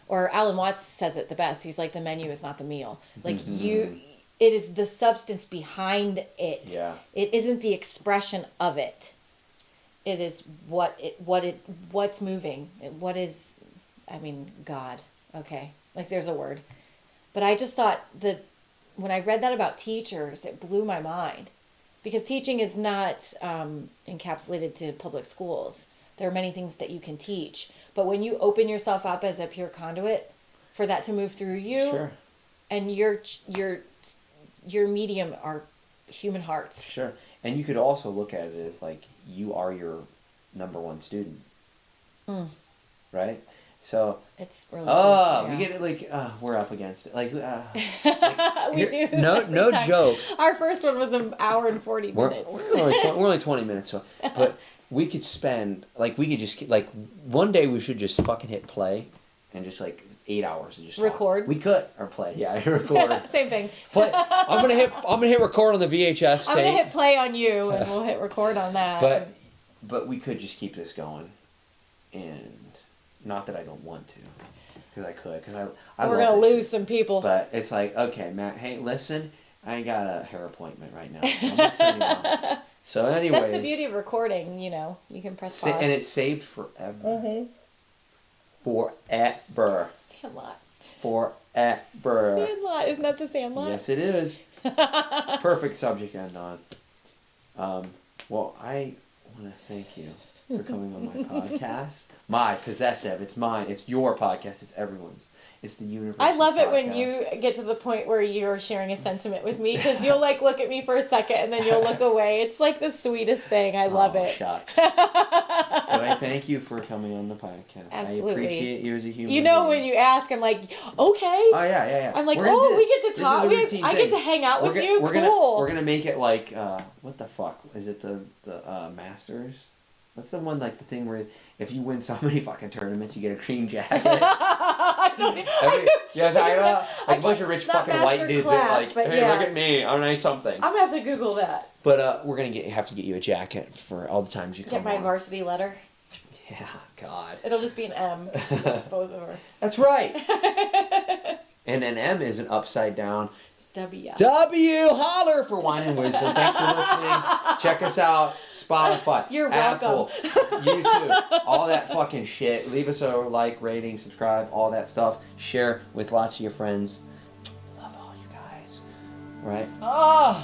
or Alan Watts says it the best. He's like, the menu is not the meal. Like, it is the substance behind it. Yeah. It isn't the expression of it. It is what's moving. God. Okay. Like, there's a word. But I just thought that when I read that about teachers, it blew my mind, because teaching is not encapsulated to public schools. There are many things that you can teach, but when you open yourself up as a pure conduit for that to move through you, and your medium are human hearts. Sure. And you could also look at it as, like, you are your number one student. Right? So it's really we get it, like, we're up against it. Like, we do this no joke. Our first one was an hour and 40 minutes. We're only 20 minutes, so but we could spend, like, we could just, like, one day we should just fucking hit play and just, like, 8 hours and just record. Talk. We could, or play. Yeah, record. Same thing. Play. I'm gonna hit record on the VHS tape. I'm gonna hit play on you, and we'll hit record on that. But we could just keep this going, and not that I don't want to, because I could, because I we're gonna lose some people. But it's like, okay, Matt. Hey, listen, I got a hair appointment right now. So I'm gonna turn you off. So anyways, that's the beauty of recording. You can press pause, and it's saved forever. Forever. Sandlot. Forever. Sandlot. Isn't that the Sandlot? Yes, it is. Perfect subject to end on. Well, I want to thank you for coming on my podcast. My possessive. It's mine. It's your podcast. It's everyone's. It's the universe. I love it when you get to the point where you're sharing a sentiment with me, because you'll like look at me for a second and then you'll look away. It's like the sweetest thing. I love it. Shucks. But I thank you for coming on the podcast. Absolutely. I appreciate you as a human. You know, being. when you ask, I'm like, okay. Oh yeah. I'm like, we get to talk. I get to hang out with you. Cool. We're gonna make it like what the fuck is it, the Masters? What's the one, like the thing where if you win so many fucking tournaments you get a green jacket? I know. Like a bunch of rich fucking white dudes that like, hey, look at me, aren't I something? I'm gonna have to Google that. But we're gonna have to get you a jacket for all the times you come. Get my varsity letter. Yeah, God. It'll just be an M. It's both of her. That's right. And an M is an upside down. W. Holler for Wine and Wisdom. Thanks for listening. Check us out. Spotify. You're Apple, welcome. YouTube. All that fucking shit. Leave us a like, rating, subscribe, all that stuff. Share with lots of your friends. Love all you guys. Right? Oh!